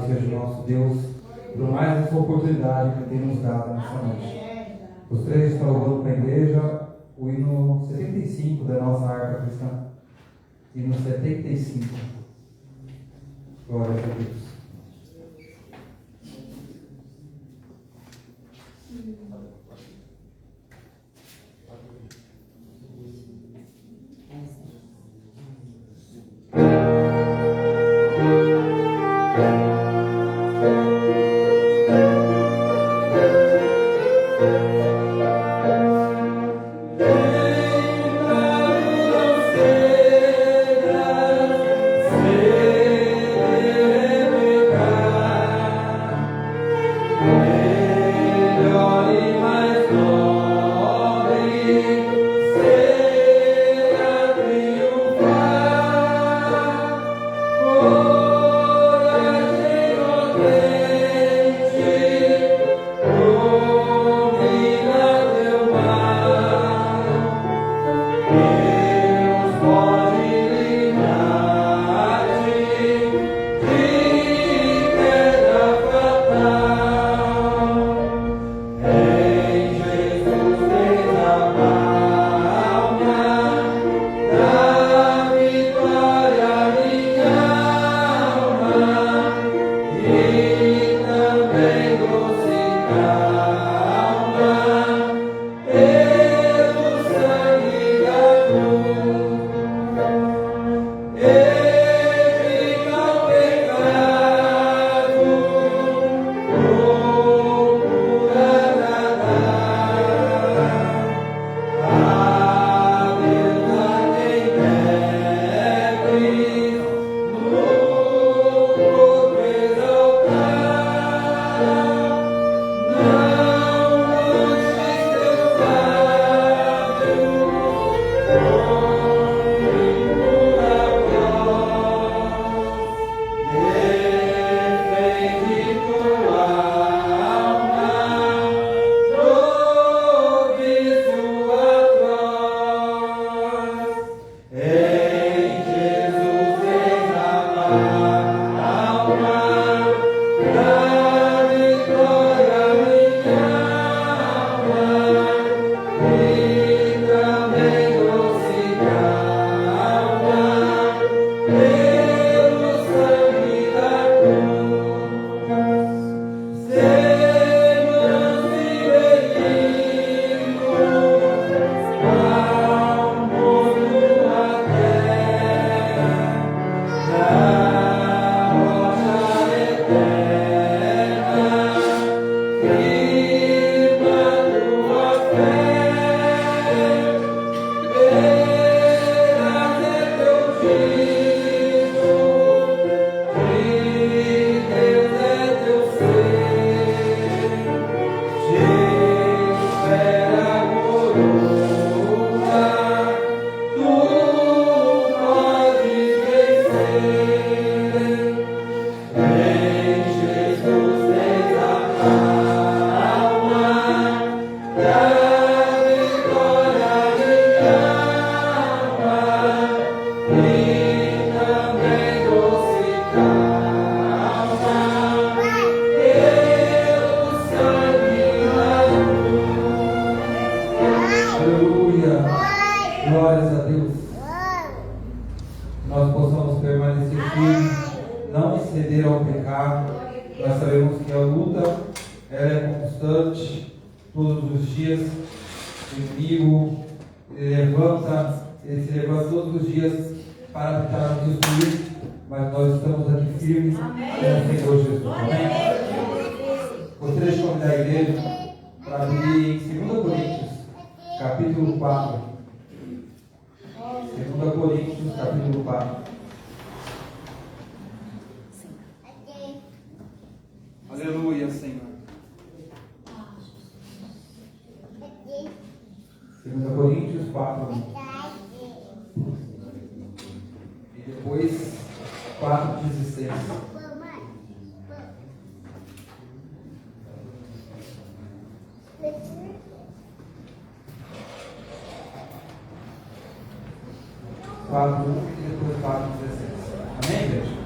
Louvado seja o nosso Deus por mais essa oportunidade que tem nos dado nessa noite. Os três estão louvando para a igreja o hino 75 da nossa harpa cristã. Hino 75. Glória a Deus. Aleluia, Senhor. 2 Coríntios 4. E depois 4:16. E depois 4:16. Amém, igreja?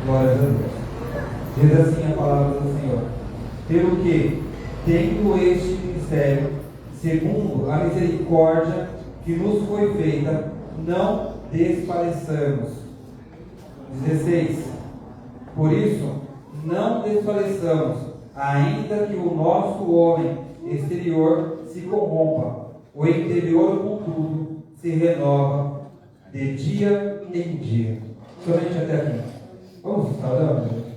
Glória a Deus. Diz assim a palavra do Senhor: pelo que, tendo este ministério, segundo a misericórdia que nos foi feita, não desfaleçamos. 16. Por isso, não desfaleçamos, ainda que o nosso homem exterior se corrompa, o interior, contudo, se renova de dia em dia. Somente até aqui. Vamos estar orando, gente?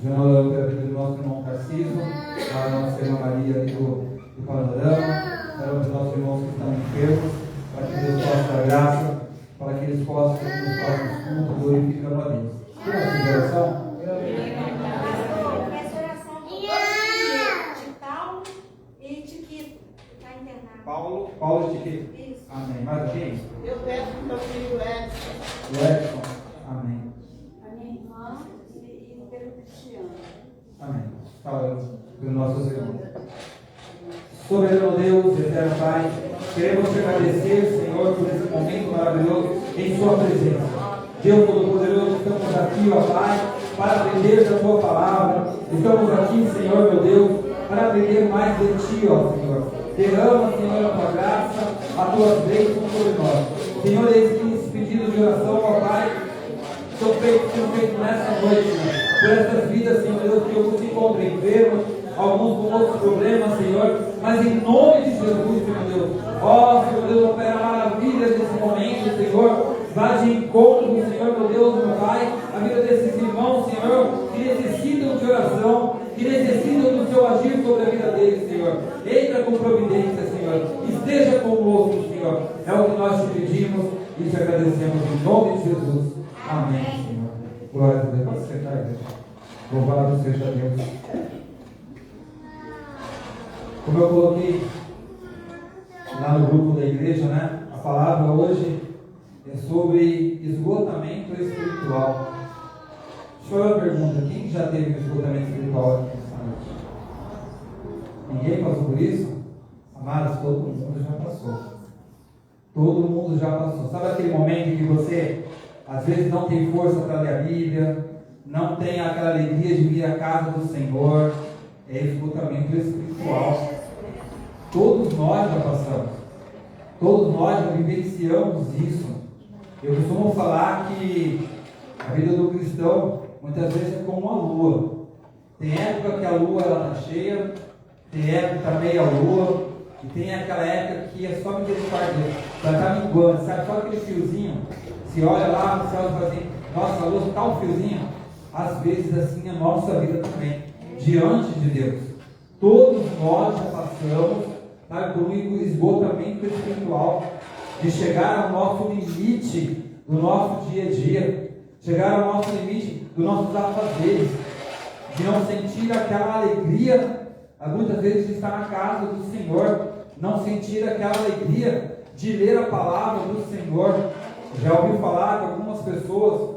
Já orando pela vida do nosso irmão Tarcísio, a nossa irmã Maria ali do Panorama, orando pelos nossos irmãos que estão enfermos, para que Deus possa dar graça, para que eles possam, nos próximos cultos, glorificando a Deus. Tem uma oração? Paulo de Tiquito. Amém. Mais alguém? Eu peço para o meu filho Edson. Edson. Amém. A minha irmã e pelo Cristiano. Amém. Fala dos nossos irmãos. Soberano Deus, eterno Pai, queremos te agradecer, Senhor, por esse momento maravilhoso em Sua presença. Deus Todo-Poderoso, estamos aqui, ó Pai, para aprender da Tua palavra. Estamos aqui, Senhor, meu Deus, para aprender mais de Ti, ó Senhor. Derrama, Senhor, a Tua graça, a Tua bênção sobre nós. Senhor, esses pedidos de oração, ó Pai, são feitos nessa noite, Senhor. Por essas vidas, Senhor Deus, que eu se encontro enfermos, alguns com outros problemas, Senhor, mas em nome de Jesus, Senhor Deus, ó Senhor Deus, opera maravilhas nesse momento, Senhor. Vá de encontro, Senhor, meu Deus, meu Pai, a vida desses irmãos, Senhor, que necessitam de oração, que necessitam do Seu agir sobre a vida deles, Senhor. Entra com providência, Senhor. Esteja conosco, Senhor. É o que nós te pedimos e te agradecemos em nome de Jesus. Amém, Senhor. Glória a Deus. Você está aí. Louvado seja Deus. Como eu coloquei lá no grupo da igreja, né? A palavra hoje é sobre esgotamento espiritual. Deixa eu fazer uma pergunta: quem já teve esgotamento espiritual aqui nessa noite? Ninguém passou por isso? Amados, todo mundo já passou. Todo mundo já passou. Sabe aquele momento em que você às vezes não tem força para ler a Bíblia, não tem aquela alegria de vir à casa do Senhor? É esgotamento espiritual. Todos nós já passamos. Todos nós já vivenciamos isso. Eu costumo falar que a vida do cristão muitas vezes é como uma lua. Tem época que a lua está cheia, tem época que está meia lua, e tem aquela época que é só misericórdia, ela está minguando, sabe? Só aquele fiozinho. Se olha lá no céu e fala assim: nossa, a lua está um fiozinho. Às vezes assim é a nossa vida também, diante de Deus. Todos nós já passamos, sabe, por um esgotamento espiritual, de chegar ao nosso limite do nosso dia a dia, chegar ao nosso limite dos nossos afazeres, de não sentir aquela alegria, muitas vezes de estar na casa do Senhor, não sentir aquela alegria de ler a palavra do Senhor. Já ouvi falar que algumas pessoas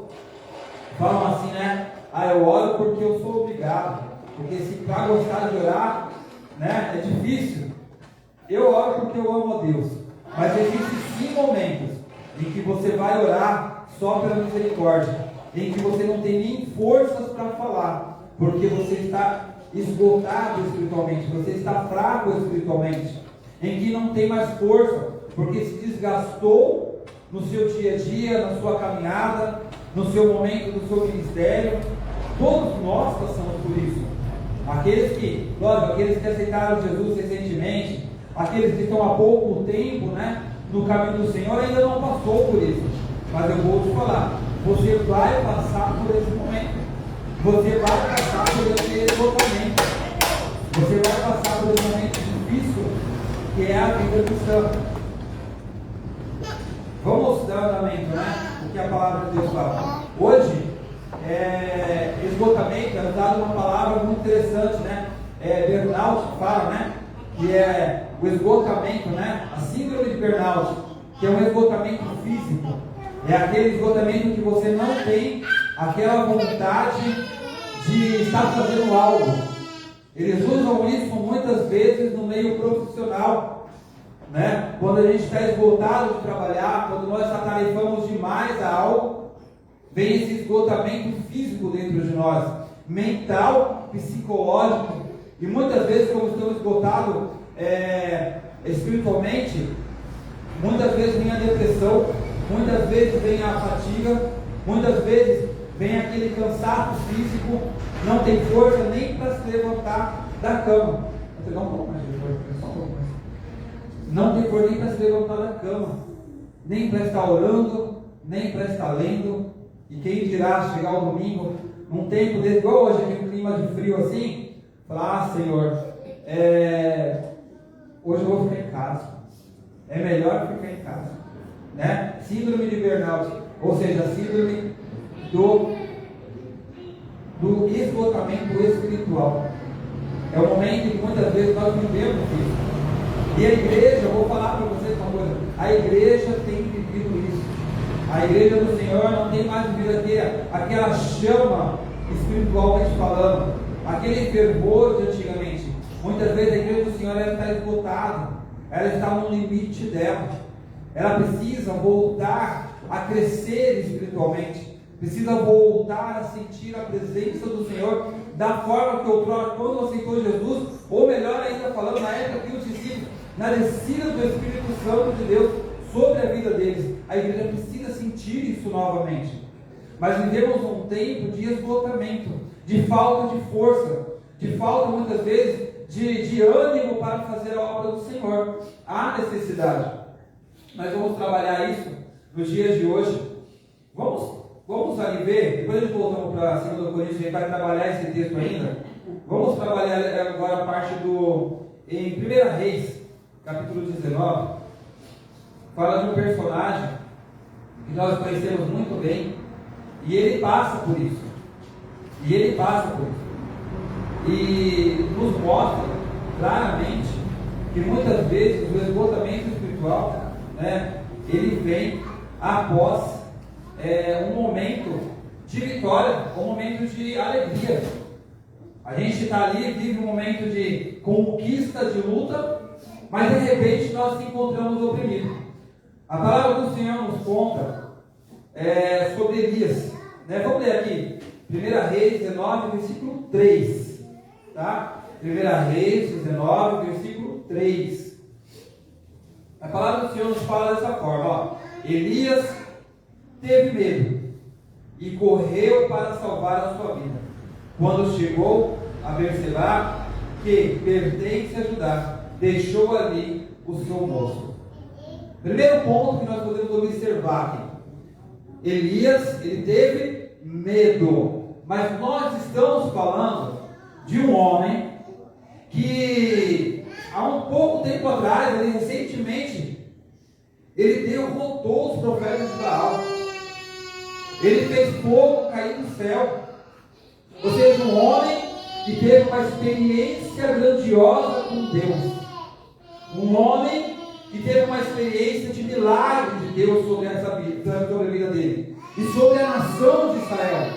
falam assim, né? Eu oro porque eu sou obrigado, porque se para gostar de orar, né, é difícil. Eu oro porque eu amo a Deus, mas existem sim momentos em que você vai orar só pela misericórdia, em que você não tem nem forças para falar, porque você está esgotado espiritualmente, você está fraco espiritualmente, em que não tem mais força, porque se desgastou no seu dia a dia, na sua caminhada, no seu momento do seu ministério. Todos nós passamos por isso. Aqueles que aceitaram Jesus recentemente, aqueles que estão há pouco tempo, né, no caminho do Senhor, ainda não passou por isso. Mas eu vou te falar, você vai passar por esse momento. Você vai passar por esse esgotamento. Você vai passar por esse momento difícil, que é a vida cristã. Vamos dar andamento, né? O que a palavra de Deus fala. Hoje, esgotamento é usado uma palavra muito interessante, né? Burnout fala, né? Que é o esgotamento, né? A síndrome de burnout, que é um esgotamento físico. É aquele esgotamento que você não tem aquela vontade de estar fazendo algo. Eles usam isso muitas vezes no meio profissional, né? Quando a gente está esgotado de trabalhar, quando nós atarefamos demais a algo, vem esse esgotamento físico dentro de nós, mental, psicológico, e muitas vezes, como estamos esgotados espiritualmente, muitas vezes vem a depressão, muitas vezes vem a fadiga, muitas vezes vem aquele cansaço físico, não tem força nem para se levantar da cama. Você dá um pouco mais, só um pouco mais. Não tem força nem para se levantar da cama, nem para estar orando, nem para estar lendo. E quem dirá chegar ao domingo, num tempo desse, igual hoje, aqui um clima de frio assim, falar: Senhor, hoje eu vou ficar em casa. É melhor ficar em casa, né? Síndrome de burnout, ou seja, síndrome do esgotamento espiritual. É o momento em que muitas vezes nós vivemos isso. E a igreja, eu vou falar para vocês uma coisa: a igreja tem vivido isso. A igreja do Senhor não tem mais vivido aquela chama espiritual que a gente falando, aquele fervor de antigamente. Muitas vezes a igreja do Senhor ela está esgotada, ela está no limite dela. Ela precisa voltar a crescer espiritualmente, precisa voltar a sentir a presença do Senhor da forma que outrora, quando aceitou Jesus, ou melhor ainda falando, na época que os discípulos, na descida do Espírito Santo de Deus sobre a vida deles. A igreja precisa sentir isso novamente. Mas vivemos um tempo de esgotamento, de falta de força, de falta muitas vezes de ânimo para fazer a obra do Senhor. Há necessidade. Nós vamos trabalhar isso nos dias de hoje. Vamos ali ver, depois a gente voltamos para 2 Coríntios, a gente vai trabalhar esse texto ainda. Vamos trabalhar agora a parte em 1 Reis, capítulo 19. Fala de um personagem que nós conhecemos muito bem, e ele passa por isso. E nos mostra claramente que muitas vezes o esgotamento espiritual, ele vem após um momento de vitória, um momento de alegria. A gente está ali, vive um momento de conquista, de luta, mas de repente nós nos encontramos oprimidos. A palavra do Senhor nos conta sobre Elias. Vamos ler aqui, 1 Reis 19, versículo 3. Tá? 1 Reis 19, versículo 3. A palavra do Senhor nos fala dessa forma: Elias teve medo e correu para salvar a sua vida. Quando chegou a Berseba, que pertence a Judá, deixou ali o seu moço. Primeiro ponto que nós podemos observar aqui: Elias, ele teve medo, mas nós estamos falando de um homem que há um pouco tempo atrás, recentemente, ele derrotou os profetas de Baal. Ele fez fogo cair do céu. Ou seja, um homem que teve uma experiência grandiosa com Deus. Um homem que teve uma experiência de milagre de Deus sobre a vida dele e sobre a nação de Israel.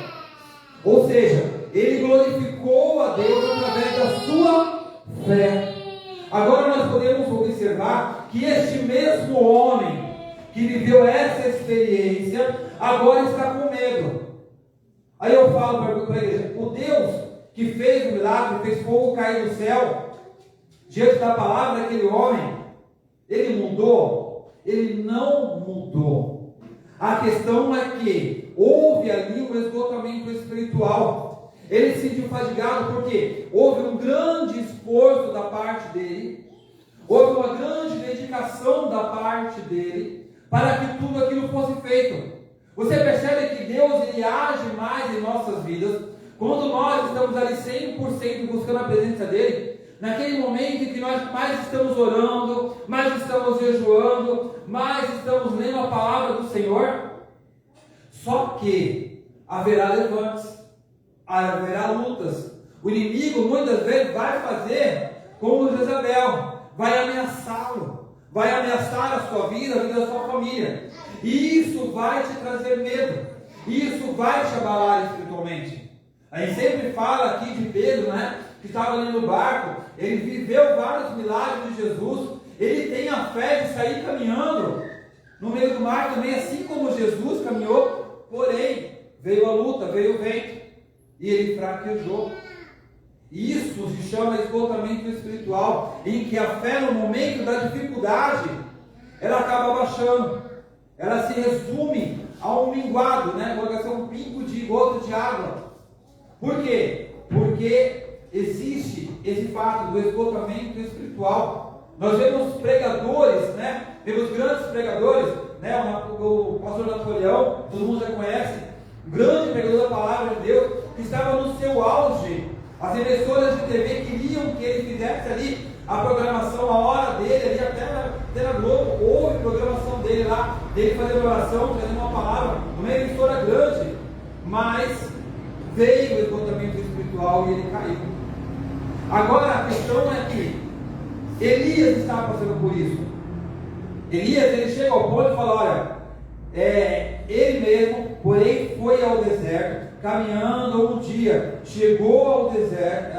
Ou seja, ele glorificou a Deus através da sua fé. Agora nós podemos observar que este mesmo homem que viveu essa experiência agora está com medo. Aí eu falo para a igreja: o Deus que fez o milagre, fez fogo cair do céu, diante da palavra daquele homem, ele mudou? Ele não mudou. A questão é que houve ali um esgotamento espiritual. Ele se sentiu fadigado porque houve um grande esforço da parte dele, houve uma grande dedicação da parte dele para que tudo aquilo fosse feito. Você percebe que Deus ele age mais em nossas vidas quando nós estamos ali 100% buscando a presença dele. Naquele momento em que nós mais estamos orando, mais estamos jejuando, mais estamos lendo a palavra do Senhor. Só que haverá levantes, haverá lutas. O inimigo muitas vezes vai fazer como Jezabel, vai ameaçá-lo, vai ameaçar a sua vida, a vida da sua família. E isso vai te trazer medo, isso vai te abalar espiritualmente. A gente sempre fala aqui de Pedro, que estava ali no barco, ele viveu vários milagres de Jesus, ele tem a fé de sair caminhando no meio do mar também, assim como Jesus caminhou, porém, veio a luta, veio o vento, e ele fraquejou. Isso se chama esgotamento espiritual, em que a fé no momento da dificuldade, ela acaba baixando, ela se resume a um minguado, né? Pode ser um pingo de gota de água. Por quê? Porque existe esse fato do esgotamento espiritual. Nós vemos pregadores, né? Vemos grandes pregadores, né? O pastor Napoleão, todo mundo já conhece, um grande pregador da palavra de Deus, que estava no seu auge. As emissoras de TV queriam que ele fizesse ali a programação, a hora dele, ali até na Globo, houve programação dele lá, dele fazendo oração, fazendo uma palavra, numa emissora grande, mas veio o esgotamento espiritual e ele caiu. Agora a questão é que Elias estava passando por isso. Elias, ele chega ao ponto e fala, olha, ele mesmo, porém, foi ao deserto, caminhando um dia, chegou ao deserto,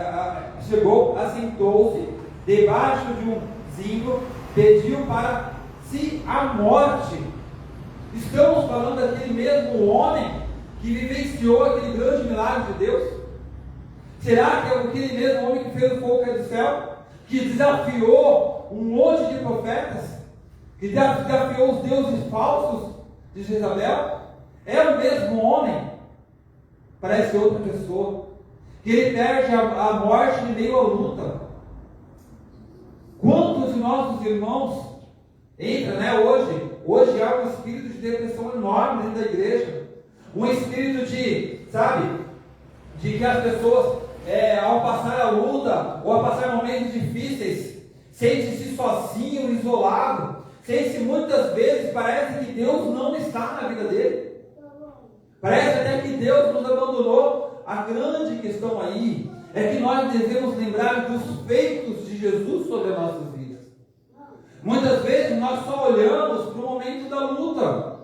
assentou-se debaixo de um zinco, pediu para si a morte. Estamos falando daquele mesmo homem que vivenciou aquele grande milagre de Deus? Será que é aquele mesmo homem que fez o fogo cair do céu? Que desafiou um monte de profetas? Que desafiou os deuses falsos de Jezabel? É o mesmo homem? Parece outra pessoa. Que ele perde a morte em meio à luta. Quantos de nossos irmãos entram, né, hoje há um espírito de depressão enorme dentro da igreja. Um espírito de, de que as pessoas, ao passar a luta, ou a passar momentos difíceis, sente-se sozinho, isolado, sente-se muitas vezes, parece que Deus não está na vida dele. Parece até que Deus nos abandonou. A grande questão aí é que nós devemos lembrar dos feitos de Jesus sobre as nossas vidas. Muitas vezes nós só olhamos para o momento da luta.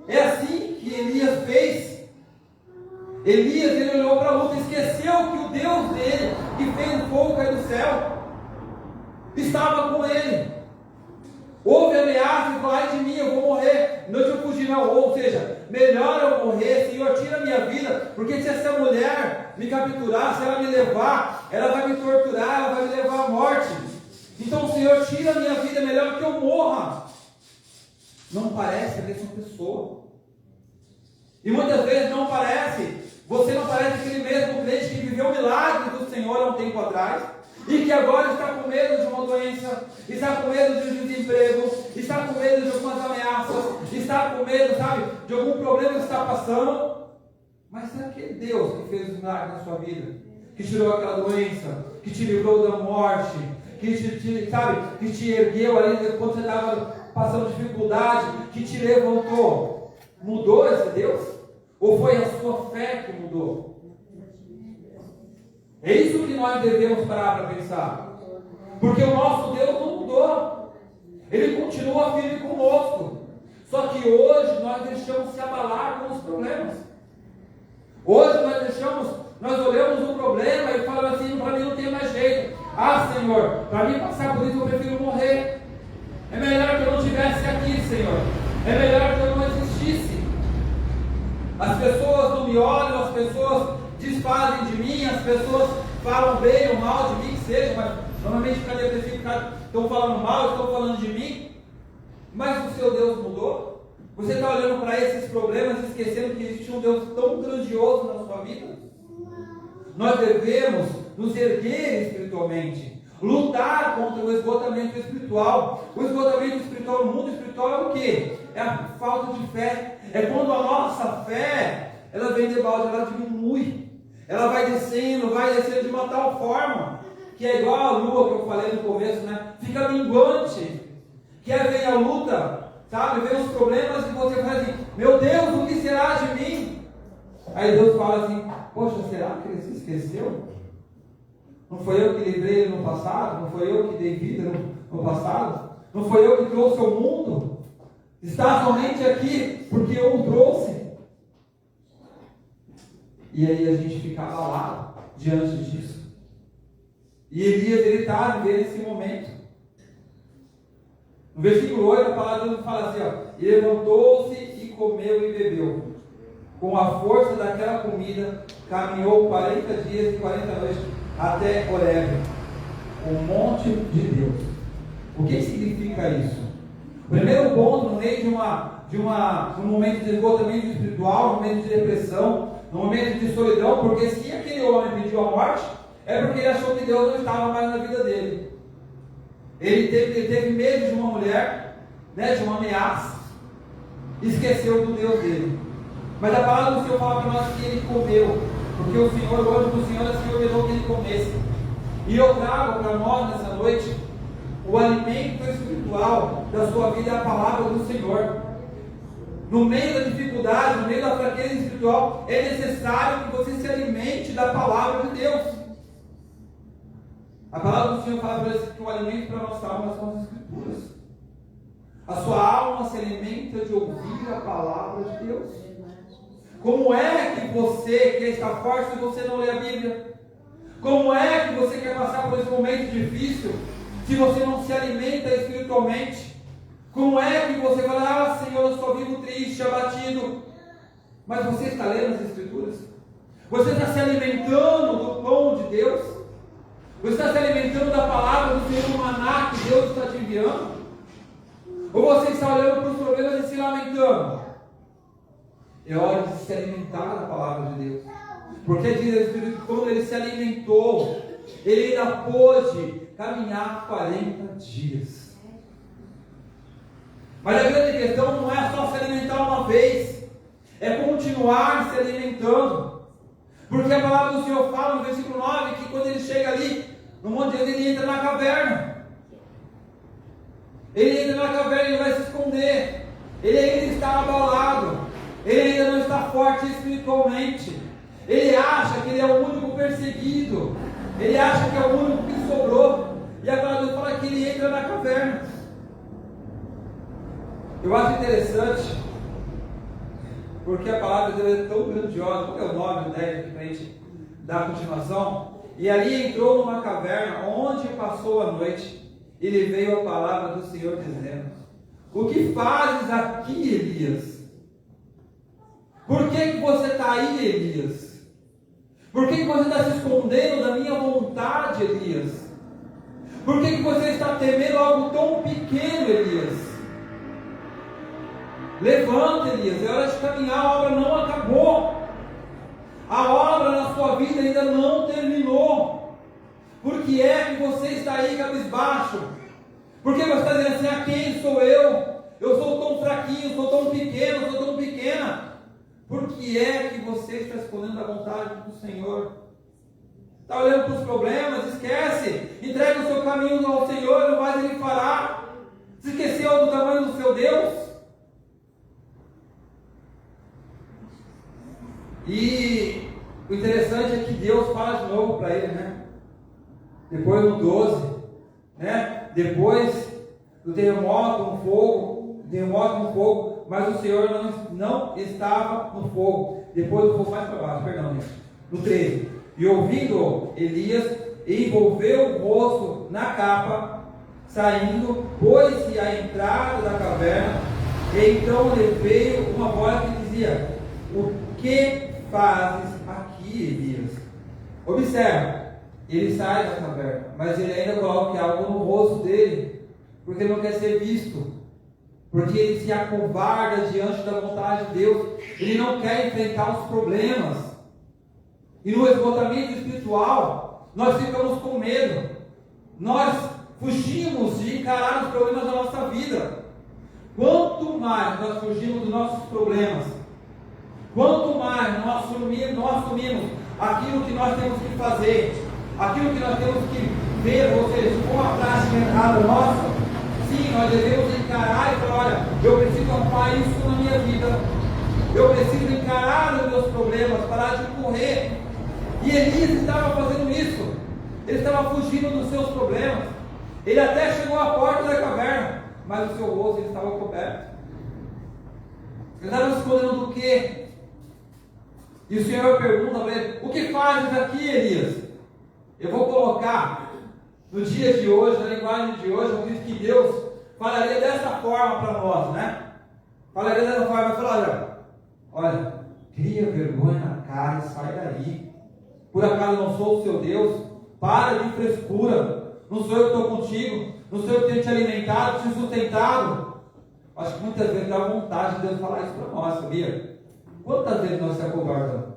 É assim que Elias fez. Elias, ele olhou para a luta e esqueceu que o Deus dele, que fez o fogo cair do céu, estava com ele. Houve ameaça, e falou, ai de mim, eu vou morrer, não deixa eu fugir não. Ou seja, melhor eu morrer, Senhor, tira a minha vida, porque se essa mulher me capturar, se ela me levar, ela vai me torturar, ela vai me levar à morte. Então, Senhor, tira a minha vida, melhor que eu morra. Não parece a mesma pessoa. E muitas vezes não parece, você não parece aquele mesmo crente que viveu o milagre do Senhor há um tempo atrás, e que agora está com medo de uma doença, está com medo de um desemprego, está com medo de algumas ameaças, está com medo, de algum problema que está passando. Mas é aquele Deus que fez o milagre na sua vida, que tirou aquela doença, que te livrou da morte, que te ergueu ali quando você estava passando dificuldade, que te levantou. Mudou esse Deus? Ou foi a sua fé que mudou? É isso que nós devemos parar para pensar. Porque o nosso Deus não mudou. Ele continua firme conosco. Só que hoje nós deixamos se abalar com os problemas. Hoje nós olhamos o problema e falamos assim, para mim não tem mais jeito. Ah, Senhor, para mim passar por isso eu prefiro morrer. É melhor que eu não estivesse aqui, Senhor. É melhor que eu não existisse. As pessoas não me olham, as pessoas desfazem de mim, as pessoas falam bem ou mal de mim, que seja, mas normalmente fica depressivo, estão falando mal, estão falando de mim. Mas o seu Deus mudou? Você está olhando para esses problemas e esquecendo que existe um Deus tão grandioso na sua vida? Nós devemos nos erguer espiritualmente, lutar contra o esgotamento espiritual. O esgotamento espiritual no mundo espiritual é o quê? É a falta de fé. É quando a nossa fé, ela vem de balde, ela diminui. Ela vai descendo de uma tal forma, que é igual a lua que eu falei no começo, né? Fica minguante. Que aí vem a luta, vem os problemas e você fala assim, meu Deus, o que será de mim? Aí Deus fala assim, poxa, será que ele se esqueceu? Não foi eu que livrei ele no passado? Não foi eu que dei vida no passado? Não foi eu que trouxe ao mundo? Está somente aqui porque eu o trouxe. E aí a gente fica abalado diante disso. E Elias, ele está vivendo esse momento. No versículo 8, a palavra de Deus fala assim, e levantou-se e comeu e bebeu. com a força daquela comida, caminhou 40 dias e 40 noites até Horebe, o monte de Deus. O que significa isso? O primeiro ponto, no meio de um momento de esgotamento espiritual, no momento de depressão, no momento de solidão, porque se aquele homem pediu a morte, é porque ele achou que Deus não estava mais na vida dele. Ele teve medo de uma mulher, né, de uma ameaça, esqueceu do Deus dele. Mas a palavra do Senhor fala para nós que ele comeu, porque o Senhor, o anjo do Senhor, assim ordenou que ele comesse. E eu trago para nós nessa noite o alimento espiritual da sua vida, é a palavra do Senhor. No meio da dificuldade, no meio da fraqueza espiritual, é necessário que você se alimente da palavra de Deus. A palavra do Senhor fala para nós que o alimento para a nossa alma são as Escrituras. A sua alma se alimenta de ouvir a palavra de Deus. Como é que você quer estar forte se você não lê a Bíblia? Como é que você quer passar por esse momento difícil se você não se alimenta espiritualmente? Como é que você fala, Senhor, eu só vivo triste, abatido? Mas você está lendo as Escrituras? Você está se alimentando do pão de Deus? Você está se alimentando da palavra do Senhor, do maná que Deus está te enviando? Ou você está olhando para os problemas e se lamentando? É hora de se alimentar da palavra de Deus. Porque diz o Espírito que quando ele se alimentou, ele ainda pôde caminhar 40 dias. Mas a grande questão não é só se alimentar uma vez, é continuar se alimentando. Porque a palavra do Senhor fala no versículo 9 que quando ele chega ali, no monte de Deus, ele entra na caverna. Ele entra na caverna, ele vai se esconder. Ele ainda está abalado. Ele ainda não está forte espiritualmente. Ele acha que ele é o único perseguido. Ele acha que é o único que sobrou. E a palavra de Deus fala que ele entra na caverna. Eu acho interessante, porque a palavra de Deus é tão grandiosa. Qual é o nome, né, aqui para a gente dar a continuação? E ali entrou numa caverna, onde passou a noite. E lhe veio a palavra do Senhor dizendo: o que fazes aqui, Elias? Por que você está aí, Elias? Por que você está se escondendo da minha vontade, Elias? Por que você está temendo algo tão pequeno, Elias? Levanta, Elias, é hora de caminhar, a obra não acabou. A obra na sua vida ainda não terminou. Por que é que você está aí cabisbaixo? Por que você está dizendo assim, a quem sou eu? Eu sou tão fraquinho, sou tão pequeno, sou tão pequena. Por que é que você está escondendo da vontade do Senhor? Está olhando para os problemas? Esquece. Entrega o seu caminho ao Senhor, não mais Ele fará. Se esqueceu do tamanho do seu Deus? E o interessante é que Deus fala de novo para ele, né? Depois do 12, né? Depois do terremoto, um fogo, mas o Senhor não estava no fogo. Depois do fogo, mais para baixo, perdão, gente. No 13. E ouvindo Elias, envolveu o rosto na capa, saindo, pôs-se à entrada da caverna, e então lhe veio uma voz que dizia: o que fazes aqui, Elias? Observa, ele sai da caverna, mas ele ainda coloca algo no rosto dele, porque ele não quer ser visto, porque ele se acovarda diante da vontade de Deus, ele não quer enfrentar os problemas. E no esgotamento espiritual, nós ficamos com medo, nós fugimos de encarar os problemas da nossa vida. Quanto mais nós fugimos dos nossos problemas, quanto mais nós assumimos aquilo que nós temos que fazer, aquilo que nós temos que ver, ou seja, com a prática errada nossa, sim, nós devemos encarar e falar: olha, eu preciso arrumar isso na minha vida, eu preciso encarar os meus problemas, parar de correr. E Elias estava fazendo isso, ele estava fugindo dos seus problemas, ele até chegou à porta da caverna, mas o seu rosto ele estava coberto. Ele estava se escondendo do quê? E o Senhor pergunta para ele: o que fazes aqui, Elias? Eu vou colocar no dia de hoje, na linguagem de hoje, eu acredito que Deus falaria dessa forma para nós, né? Falaria dessa forma, vai falar: olha, o Cria vergonha na cara e sai daí. Por acaso eu não sou o seu Deus? Para de frescura. Não sou eu que estou contigo. Não sou eu que tenho te alimentado, te sustentado. Acho que muitas vezes dá vontade de Deus falar isso para nós, sabia? Quantas vezes nós se acovardamos?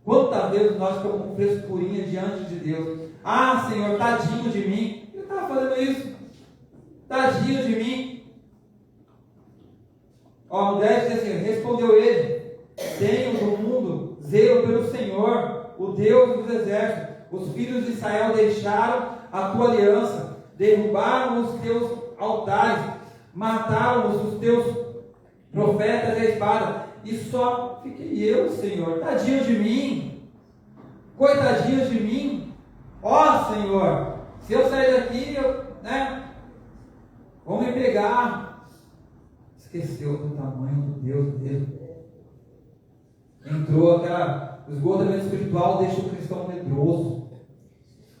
Quantas vezes nós ficamos com frescurinha diante de Deus? Ah, Senhor, tadinho de mim. Ele estava fazendo isso. Tadinho de mim. Ó, no 10 diz assim, respondeu ele: tenho do mundo zelo pelo Senhor, o Deus dos exércitos. Os filhos de Israel deixaram a tua aliança, derrubaram os teus altares, mataram os teus profetas à espada, e só fiquei eu, Senhor. Tadinho de mim, coitadinho de mim. Ó, Senhor, se eu sair daqui, vão me pegar. Esqueceu do tamanho do Deus dele. Entrou o esgotamento espiritual, deixa o cristão medroso.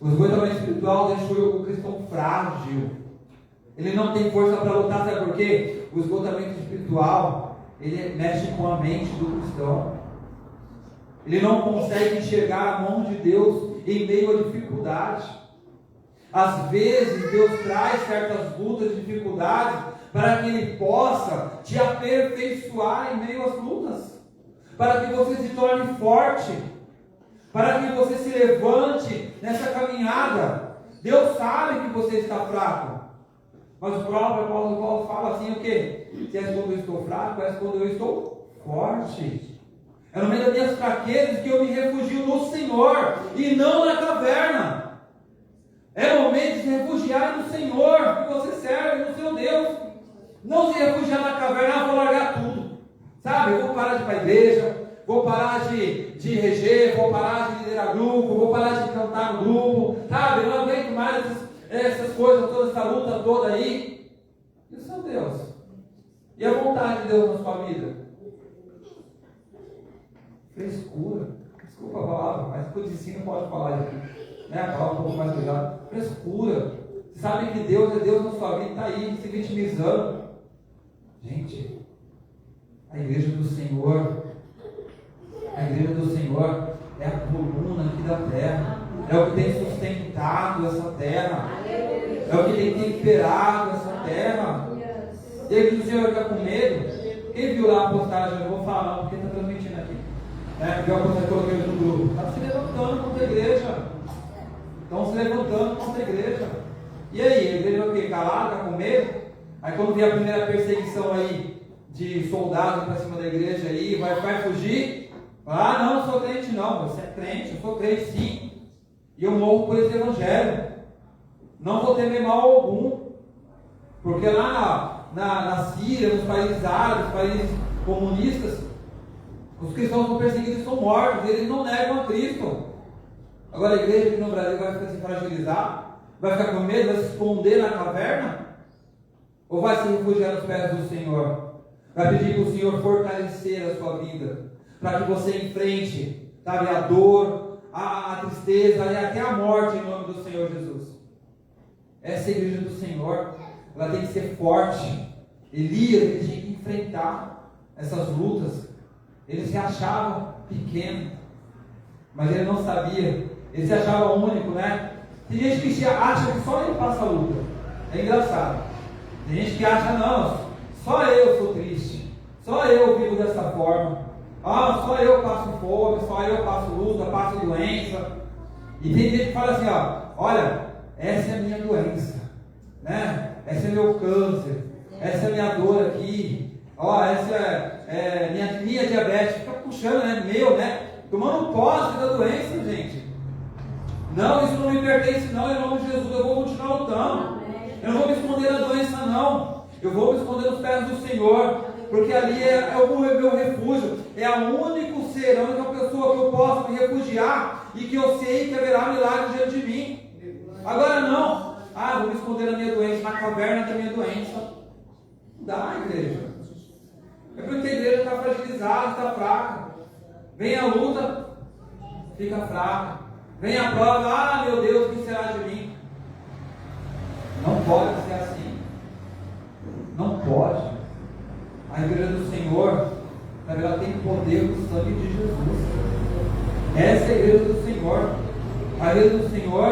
O esgotamento espiritual deixou o cristão frágil. Ele não tem força para lutar, sabe por quê? O esgotamento espiritual, ele mexe com a mente do cristão. Ele não consegue enxergar a mão de Deus em meio à dificuldade. Às vezes Deus traz certas lutas e dificuldades para que Ele possa te aperfeiçoar em meio às lutas, para que você se torne forte, para que você se levante nessa caminhada. Deus sabe que você está fraco, mas o próprio apóstolo Paulo fala assim: o quê? Se é quando eu estou fraco, é quando eu estou forte. É no meio das minhas fraquezas que eu me refugio no Senhor e não na caverna. É momento de se refugiar no Senhor, que você serve, no seu Deus. Não se refugiar na caverna, vou largar tudo. Sabe, eu vou parar de ir para a igreja, vou parar de reger, vou parar de liderar grupo, vou parar de cantar no grupo. Sabe, eu não aguento mais essas coisas, toda essa luta toda aí. E o seu Deus? E a vontade de Deus na sua vida? Frescura. Desculpa a palavra, mas por ensino pode falar aqui. A palavra um pouco mais cuidado. Frescura. Você sabe que Deus é Deus na sua vida, está aí se vitimizando. Gente, a igreja do Senhor é a coluna aqui da terra. É o que tem sustentado essa terra. É o que tem temperado essa terra. E aí o Senhor fica com medo. Quem viu lá a postagem? Eu vou falar porque está transmitindo aqui. Viu a postagem que eu coloquei no grupo? Está se levantando contra a igreja. Estão se levantando contra a igreja. E aí, a igreja vai o quê? Calada, com medo? Aí quando vier a primeira perseguição aí de soldados para cima da igreja aí, vai fugir? Ah, não, eu sou crente não. Você é crente, eu sou crente sim. E eu morro por esse evangelho. Não vou temer mal algum. Porque lá na Síria, nos países árabes, países comunistas, os cristãos são perseguidos e são mortos. Eles não negam a Cristo. Agora a igreja aqui no Brasil vai ficar se fragilizar? Vai ficar com medo? Vai se esconder na caverna? Ou vai se refugiar nos pés do Senhor? Vai pedir para o Senhor fortalecer a sua vida, para que você enfrente, sabe, a dor, a tristeza e até a morte em nome do Senhor Jesus. Essa é a igreja do Senhor. Ela tem que ser forte. Elias, ele tinha que enfrentar essas lutas. Ele se achava pequeno, mas ele não sabia. Ele se achava único, né? Tem gente que acha que só ele passa a luta. É engraçado. Tem gente que acha, não, só eu sou triste, só eu vivo dessa forma, só eu passo fome, só eu passo luta, passo doença. E tem gente que fala assim, olha, essa é a minha doença, né? Esse é meu câncer, essa é a minha dor aqui, essa é minha diabetes. Fica puxando, né? Meu, né? Tomando posse da doença, gente. Não, isso não me pertence não, em nome de Jesus, eu vou continuar lutando. Eu não vou me esconder da doença não. Eu vou me esconder nos pés do Senhor. Porque ali é o meu refúgio. É a único ser, a única pessoa que eu posso me refugiar e que eu sei que haverá milagre diante de mim. Agora não. Vou me esconder da minha doença, na caverna da minha doença. Não dá, igreja. É porque a igreja está fragilizada, está fraca. Vem a luta, fica fraca. Vem a prova, meu Deus, o que será de mim? Não pode ser assim. Não pode. A igreja do Senhor, ela tem poder do sangue de igreja do Senhor,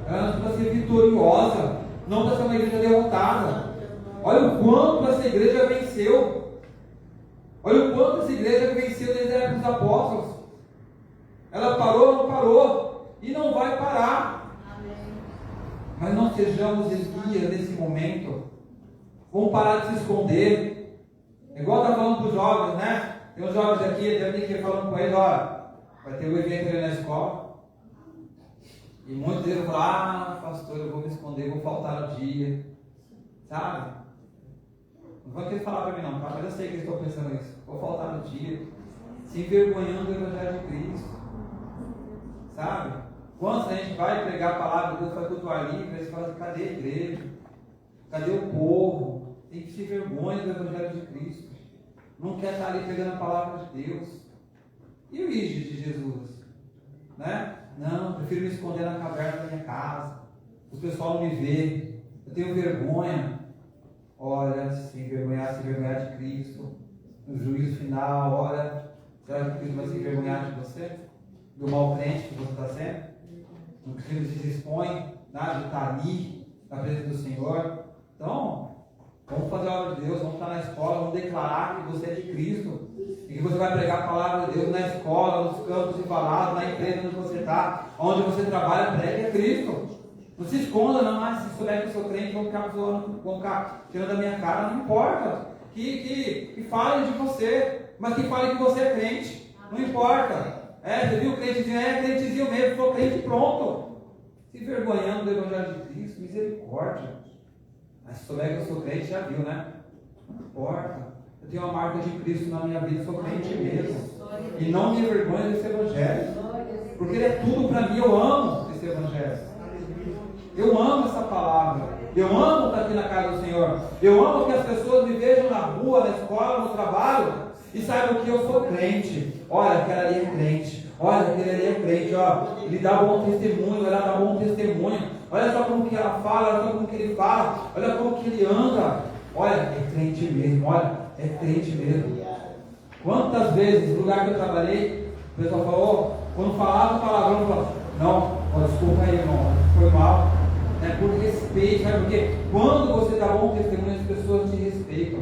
ela é para ser vitoriosa, não para ser uma igreja derrotada. Olha o quanto essa igreja venceu. Olha o quanto essa igreja venceu desde a época dos apóstolos. Ela parou, não parou, e não vai parar. Mas não sejamos Elias nesse momento. Vamos parar de se esconder. Igual está falando para os jovens, né? Tem uns jovens aqui, tem que ir falando com eles, olha, vai ter um evento ali na escola. E muitos deles falam, pastor, eu vou me esconder, vou faltar no dia. Sabe? Não vão querer falar para mim não, tá? Mas eu sei que eles estão pensando isso. Vou faltar no dia. Se envergonhando do Evangelho de Cristo. Sabe? Quando a gente vai pregar a palavra de Deus para cultuar livre, eles falam, cadê a igreja? Cadê o povo? Tem que se vergonha do Evangelho de Cristo. Não quer estar ali pregando a palavra de Deus. E o ídolo de Jesus? Né? Não, prefiro me esconder na caverna da minha casa. O pessoal não me vê. Eu tenho vergonha. Olha, se envergonhar de Cristo. No juízo final, olha, será que Cristo vai se envergonhar de você? Do mau crente que você está sendo? No que Cristo se expõe, de estar ali, na presença do Senhor. Então, vamos fazer a obra de Deus, vamos estar na escola, vamos declarar que você é de Cristo. E que você vai pregar a palavra de Deus na escola, nos campos e falados, na empresa onde você está, onde você trabalha, pregue a Cristo. Não se esconda, não, se souber que eu sou crente, vão ficar tirando da minha cara, não importa. Que falem de você, mas que falem que você é crente, não importa. Você viu o crentezinho? Crentezinho mesmo, sou crente, pronto. Se envergonhando do Evangelho de Cristo, misericórdia. Mas se souber que eu sou crente, já viu, né? Não importa. Eu tenho uma marca de Cristo na minha vida, sou crente mesmo. E não me envergonho desse Evangelho. Porque ele é tudo para mim, eu amo esse Evangelho. Eu amo essa palavra. Eu amo estar aqui na casa do Senhor. Eu amo que as pessoas me vejam na rua, na escola, no trabalho e saibam que eu sou crente. Olha, aquele ali é crente. Olha, aquele ali é crente. Ó, ele dá bom testemunho, ela dá bom testemunho. Olha só como que ela fala, olha só como que ele fala. Olha como que ele anda. Olha, é crente mesmo. Olha, é crente mesmo. Quantas vezes, no lugar que eu trabalhei, o pessoal falou, quando falava palavrão, eu falava, não, desculpa aí, irmão, foi mal. É por respeito, sabe por quê? Quando você dá bom testemunho, as pessoas te respeitam.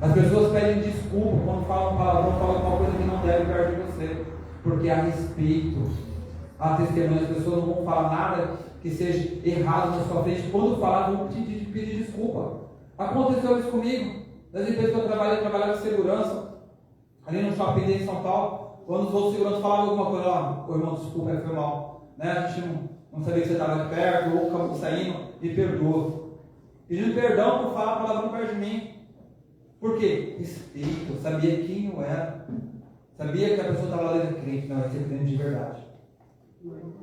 As pessoas pedem desculpa quando falam palavrão, falam alguma coisa que não deve perto de você. Porque há respeito, há testemunho, as pessoas não vão falar nada que seja errado na sua frente. Quando falar, vão pedir desculpa. Aconteceu isso comigo. Das empresas que eu trabalhava de segurança, ali no shopping de São Paulo, quando os outros seguranças falavam alguma coisa, ô irmão, desculpa, foi mal. Né? A gente não sabia que você estava de perto, ou acabou saindo, me perdoa. Pedindo perdão por falar palavrão perto de mim. Por quê? Respeito, sabia quem eu era. Sabia que a pessoa estava lá dentro crente, não, vai ser crente de verdade.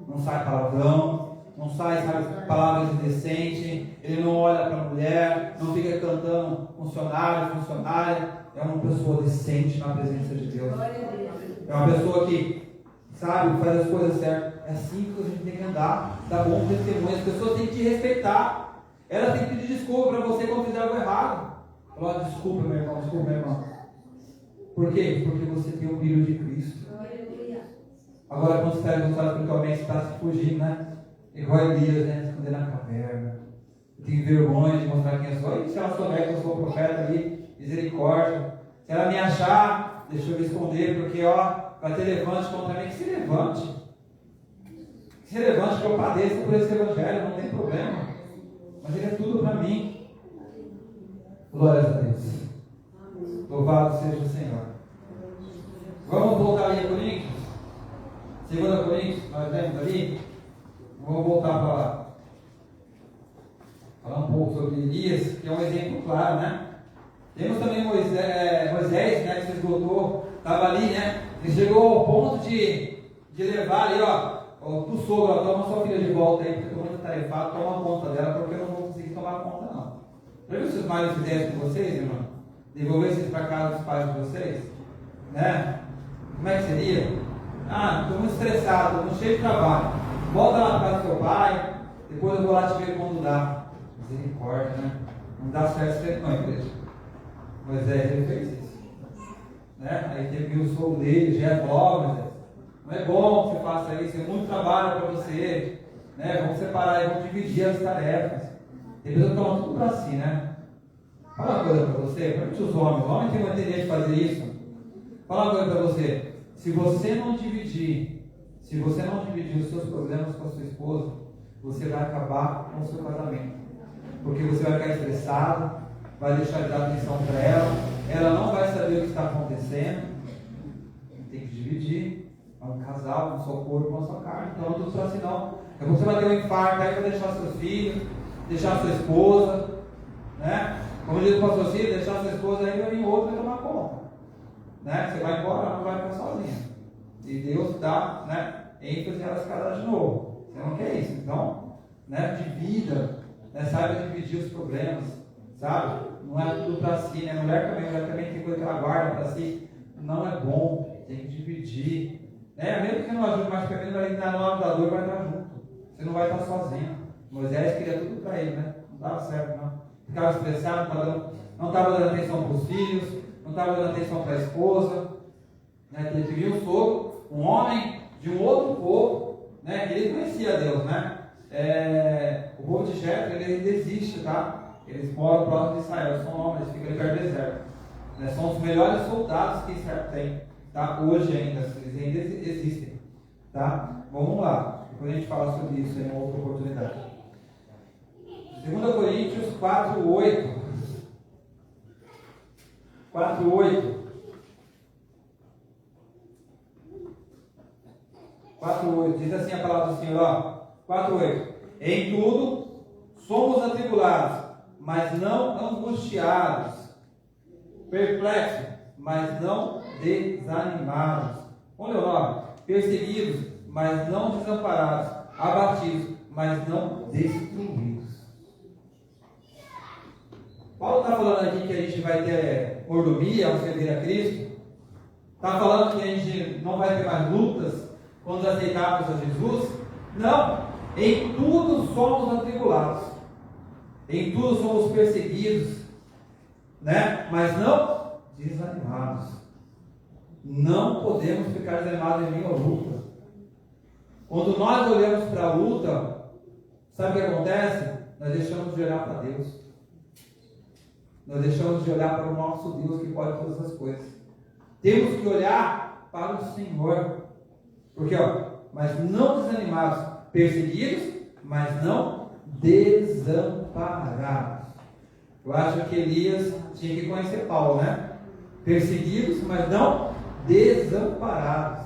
Não sai palavrão, não sai, palavras indecentes, ele não olha para a mulher, não fica cantando funcionária. É uma pessoa decente na presença de Deus. É uma pessoa que, faz as coisas certas. É assim que a gente tem que andar, dá bom testemunho. As pessoas têm que te respeitar. Elas têm que pedir desculpa para você quando fizer algo errado. Falar, desculpa, meu irmão. Por quê? Porque você tem o brilho de Cristo. Agora, quando você está gostado espiritualmente, você está se fugindo, né? Igual Elias, né? Esconder na caverna. Eu tenho vergonha de mostrar quem eu sou. E se ela souber que eu sou profeta ali, misericórdia. Se ela me achar, deixa eu me esconder, porque, vai ter levante contra mim, que se levante. Que se levante, que eu padeça por esse Evangelho, não tem problema. Mas ele é tudo para mim. Glórias a Deus. Louvado seja o Senhor. Vamos voltar ali a Coríntios? 2 Coríntios, nós lemos ali. Vamos voltar para lá. Falar um pouco sobre Elias, que é um exemplo claro, né? Temos também Moisés, né, que se esgotou, estava ali, né? Ele chegou ao ponto de levar ali, tu sogro, toma sua filha de volta aí, porque eu estou muito tarefado, toma conta dela, porque eu não vou conseguir tomar conta, não. Já viu se os maridos fizessem com vocês, irmão? Devolvessem para casa dos pais de vocês? Né? Como é que seria? Estou muito estressado, estou muito cheio de trabalho. Volta lá para casa do seu pai, depois eu vou lá te ver quando dá. Misericórdia, né? Não dá certo isso não, igreja. Moisés, ele fez isso. Né? Aí teve o sogro dele, já é pobre. Não é bom que você faça isso, é muito trabalho para você. né? Vamos separar e vamos dividir as tarefas. Tem pessoas que tomam tudo para si, né? Fala uma coisa para você, principalmente os homens tem uma tendência de fazer isso. Fala uma coisa para você, se você não dividir os seus problemas com a sua esposa, você vai acabar com o seu casamento. Porque você vai ficar estressado, vai deixar de dar atenção para ela não vai saber o que está acontecendo. Tem que dividir. É um casal, um só corpo, uma só carne. Então não tudo assim não. É você vai ter um infarto aí para deixar seus filhos, deixar sua esposa, né? Como diz o pastor Ciro, deixar sua esposa aí vai vir outro e tomar conta. Né? Você vai embora, ela não vai ficar sozinha. E Deus dá, né, ênfase ela se casar de novo. Você não quer isso. Então, né, divida, né, saiba dividir os problemas, sabe? Não é tudo para si, né? Mulher também tem coisa que ela guarda para si. Não é bom, tem que dividir. Né? Mesmo que não ajude mais feminino, vai entrar no lavador e vai estar junto. Você não vai estar sozinho. Moisés queria tudo para ele, né? Não dava certo, não. Ficava estressado, não estava dando atenção para os filhos, não estava dando atenção para a esposa. Né? Ele vivia um sogro, um homem de um outro povo, né? Que ele conhecia Deus, né? O povo de Jetro, ele ainda existe, tá? Eles moram próximo de Israel, são homens, eles ficam ali perto do deserto. Né? São os melhores soldados que Israel tem, tá? Hoje ainda, eles ainda existem, tá? Bom, vamos lá, depois a gente fala sobre isso em uma outra oportunidade. 2 Coríntios 4:8. 4:8. 4:8. Diz assim a palavra do Senhor, ó. 4:8. Em tudo somos atribulados, mas não angustiados, perplexos, mas não desanimados. Olha o nome. Perseguidos, mas não desamparados, abatidos, mas não destruídos. Paulo está falando aqui que a gente vai ter mordomia ao servir a Cristo. Está falando que a gente não vai ter mais lutas quando aceitarmos a Jesus. Não, em tudo somos atribulados, em tudo somos perseguidos, né? Mas não desanimados. Não podemos ficar desanimados em nenhuma luta. Quando nós olhamos para a luta, sabe o que acontece? Nós deixamos de olhar para Deus. Nós deixamos de olhar para o nosso Deus que pode todas as coisas. Temos que olhar para o Senhor. Porque, mas não desanimados, perseguidos, mas não desamparados. Eu acho que Elias tinha que conhecer Paulo, né? Perseguidos, mas não desamparados.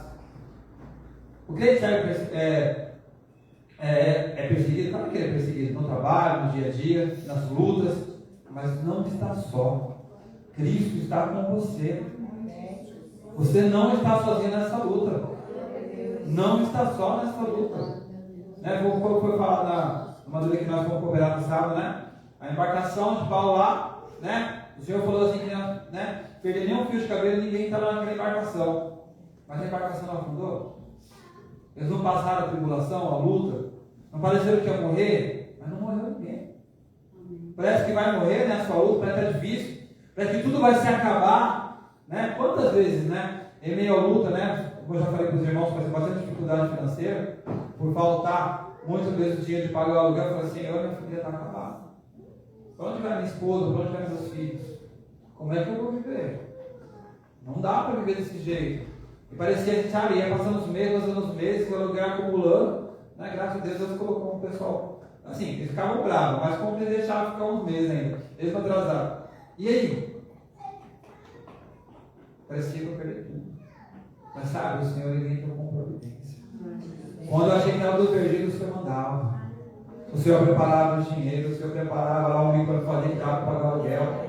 O crente é perseguido, sabe que ele é perseguido no trabalho, no dia a dia, nas lutas, mas não está só. Cristo está com você. Você não está sozinho nessa luta. Não está só nessa luta. Né? Como foi falado numa dúvida que nós vamos cooperar no sábado, né? A embarcação de Paulo lá, né? O Senhor falou assim que, né? Perder nenhum fio de cabelo, ninguém estava naquela embarcação. Mas a embarcação não afundou. Eles não passaram a tribulação, a luta. Não pareceram que ia morrer, mas não morreu ninguém. Parece que vai morrer, né? A sua luta parece que é difícil. Parece que tudo vai se acabar, né? Quantas vezes, né? Em meio à luta, né? Como eu já falei para os irmãos, faz bastante dificuldade financeira, por faltar muitas vezes o dinheiro de pagar o aluguel, eu falei assim, minha família está acabada. Para onde vai minha esposa? Para onde vai meus filhos? Como é que eu vou viver? Não dá para viver desse jeito. E parecia que, sabe, ia passando os meses, o aluguel acumulando, né? Graças a Deus, Deus colocou um pessoal. Assim, eles ficavam bravos, mas como eles deixavam ficar uns meses ainda, eles não atrasaram. E aí? Parecia que eu perdi tudo. Mas sabe, o Senhor ele entra com providência. Quando eu achei que estava tudo perdido, o Senhor mandava. O Senhor preparava o dinheiro, o Senhor preparava lá um bico para fazer carro, para pagar o aluguel.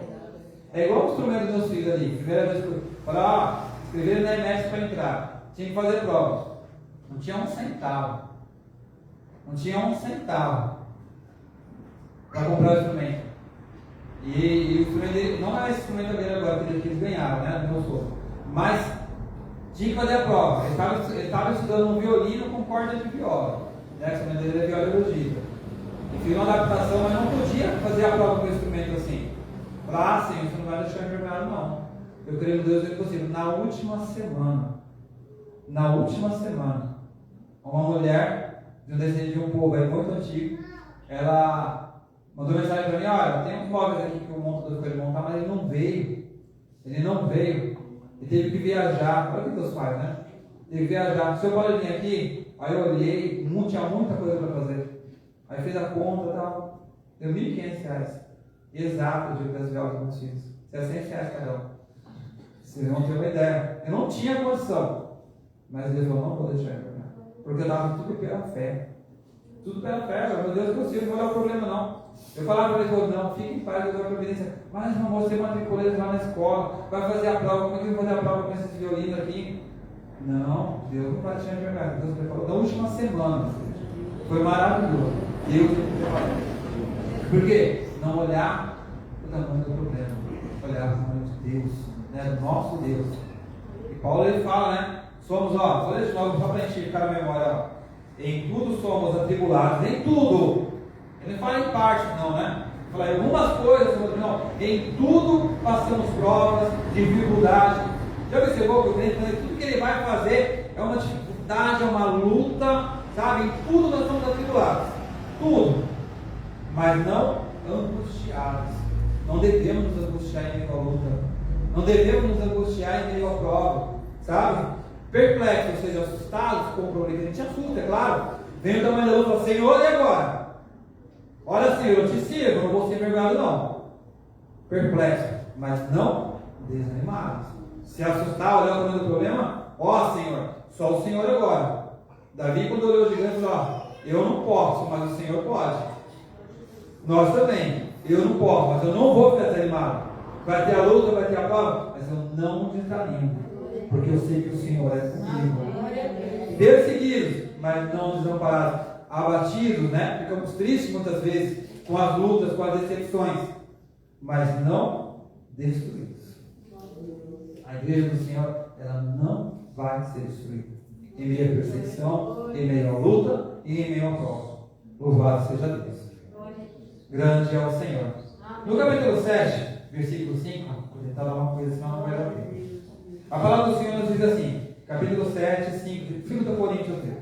É igual o instrumento dos meus filhos ali. Primeira vez que eu falei, escreveram na IMEX para entrar. Tinha que fazer prova. Não tinha um centavo. Não tinha um centavo para comprar o instrumento. E o instrumento dele, não é esse instrumento dele agora, que eles ganharam, né? Do meu sogro. Mas tinha que fazer a prova. Ele estava estudando um violino com corda de viola. Né? O instrumento dele é viola erudita. E fiz uma adaptação, mas não podia fazer a prova com o instrumento assim. Sim, você não vai deixar envergonhado, não. Eu creio no Deus do impossível. Na última semana, uma mulher de um descendente de um povo aí muito antigo. Ela mandou mensagem para mim: olha, tem uns móveis aqui que o montador foi montar, mas ele não veio. Ele não veio. Ele teve que viajar. Olha o que Deus faz, né? Teve que viajar. O senhor pode vir aqui? Aí eu olhei, tinha muita coisa para fazer. Aí fez a conta e tal. Deu R$1.500. Exato, de preço dos meus filhos. R$600 cada um. Vocês vão ter uma ideia. Eu não tinha condição. Mas Deus falou: não vou deixar envergonhar. Porque eu dava tudo pela fé. Tudo pela fé. Meu Deus, consigo, não vai dar problema não. Eu falava para ele: não, fique em paz, eu dou a providência. Mas não, você matriculei lá na escola. Vai fazer a prova. Como é que eu vou fazer a prova com esse violino aqui? Não, Deus não vai deixar envergonhar. Deus preparou da última semana. Foi maravilhoso. Deus me preparou. Por quê? Não olhar o tamanho do problema. Olhar o tamanho de Deus. Do nosso Deus. E Paulo ele fala, né? Somos, vou ler de novo só para a gente ficar na memória. Em tudo somos atribulados, em tudo. Ele não fala em parte, não, né? Ele fala em algumas coisas, não. Em tudo passamos provas, dificuldade. Já observou que o crente, tudo que ele vai fazer é uma dificuldade, é uma luta, sabe? Em tudo nós somos atribulados. Tudo. Mas não angustiados. Não devemos nos angustiar em meio à luta. Não devemos nos angustiar em meio à prova, sabe? Perplexos, ou seja, assustados com o problema. A gente assusta, é claro. Vem o tamanho da luta e fala: Senhor, e agora? Olha, Senhor, eu te sirvo, eu não vou ser envergonhado, não. Perplexos, mas não desanimados. Se assustar, olhar o tamanho do problema, Senhor, só o Senhor agora. Davi, quando olhou o gigante, falou: eu não posso, mas o Senhor pode. Nós também. Eu não posso, mas eu não vou ficar desanimado. Vai ter a luta, vai ter a prova, mas eu não desanimo, porque eu sei que o Senhor é comigo. Perseguidos, mas não desamparados. Abatidos, né? Ficamos tristes muitas vezes com as lutas, com as decepções, mas não destruídos. A igreja do Senhor, ela não vai ser destruída em meio à perseguição, em meio à luta e em meio à prova. Louvado seja Deus. Grande é o Senhor. No capítulo 7, versículo 5, vou tentar dar uma coisa, senão não vai dar tempo. A palavra do Senhor nos diz assim, capítulo 7, 5, 2 Coríntios 3.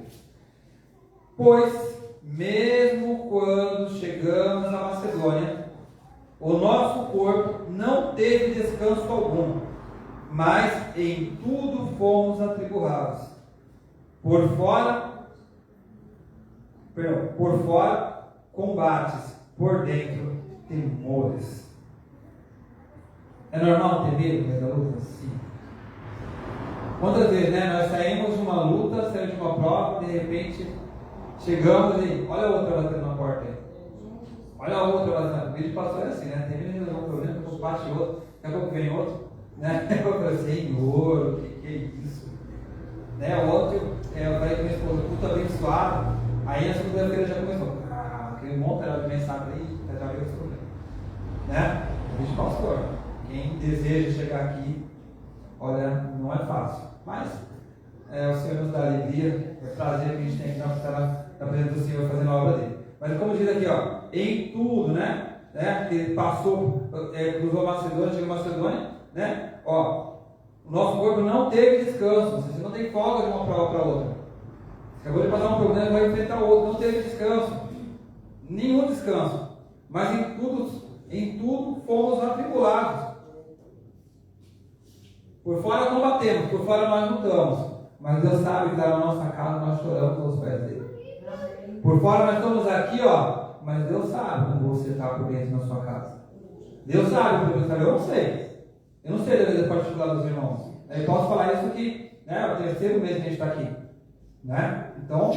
Pois, mesmo quando chegamos na Macedônia, o nosso corpo não teve descanso algum, mas em tudo fomos atribulados. Por fora, combates, por dentro, temores. É normal ter medo no meio da luta? Sim. Quantas vezes, né? Nós saímos de uma luta, saímos de uma prova, de repente chegamos e olha a outra batendo na porta aí. Olha a outra batendo. O vídeo passou assim, né? Termina de resolver um problema, depois bate outro, daqui a pouco vem outro, né? Eu falei: Senhor, o que é isso? Né? Ontem eu falei com minha esposa: puta abençoado. Aí na segunda-feira já começou. Aquele monte de mensagem aí, já veio esse problema. Né? O vídeo pastor. Quem deseja chegar aqui, olha, não é fácil. Mas o Senhor nos dá alegria, é prazer que a gente tem que estar na presença do Senhor fazendo a obra dele. Mas como diz aqui, em tudo, né? Que ele passou, cruzou a Macedônia, chegou a Macedônia, né? O nosso corpo não teve descanso. Você não tem folga de uma prova para outra. Acabou de passar um problema, vai enfrentar outro. Não teve descanso. Nenhum descanso. Mas em tudo fomos atribulados. Por fora combatemos, por fora nós lutamos. Mas Deus sabe que lá na nossa casa nós choramos pelos pés dele. Por fora nós estamos aqui, mas Deus sabe como você está por dentro na sua casa. Deus sabe como você está. Eu não sei. Eu não sei da vida particular dos irmãos. Eu posso falar isso aqui, né? É o terceiro mês que a gente está aqui. Né? Então,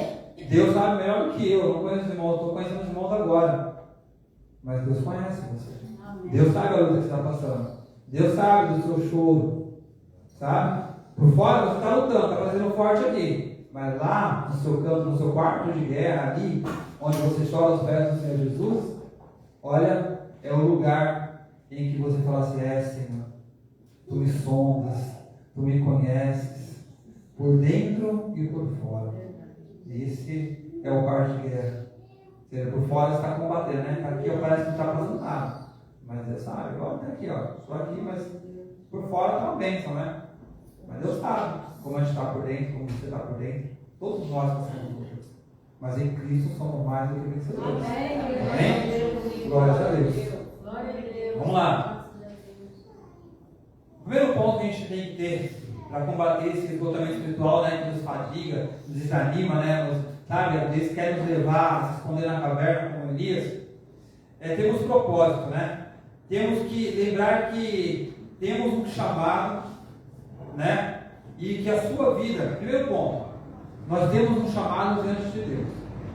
Deus sabe melhor do que eu. Eu não conheço os irmãos, estou conhecendo os irmãos agora. Mas Deus conhece você. Deus sabe a luta que você está passando. Deus sabe do seu choro. Sabe? Por fora você está lutando, está fazendo forte aqui. Mas lá no seu canto, no seu quarto de guerra, ali, onde você chora os pés do Senhor Jesus, olha, é o lugar em que você fala assim: Senhor, tu me sondas, tu me conheces, por dentro e por fora. Esse é o quarto de guerra. Ou seja, por fora está combatendo, né? Aqui parece que não está fazendo nada. Mas Deus sabe, olha aqui, estou aqui, mas por fora está uma bênção, né? Mas Deus sabe como a gente está por dentro, como você está por dentro. Todos nós passamos lutas. Mas em Cristo somos mais do que vencedores. Amém. Glória a Deus. Glória a Deus. Vamos lá. O primeiro ponto que a gente tem que ter para combater esse esgotamento espiritual, né, que nos fadiga, nos desanima, né, sabe, às vezes quer nos levar a se esconder na caverna como Elias, temos propósito, né? Temos que lembrar que temos um chamado, né? E que a sua vida, primeiro ponto, nós temos um chamado diante de Deus.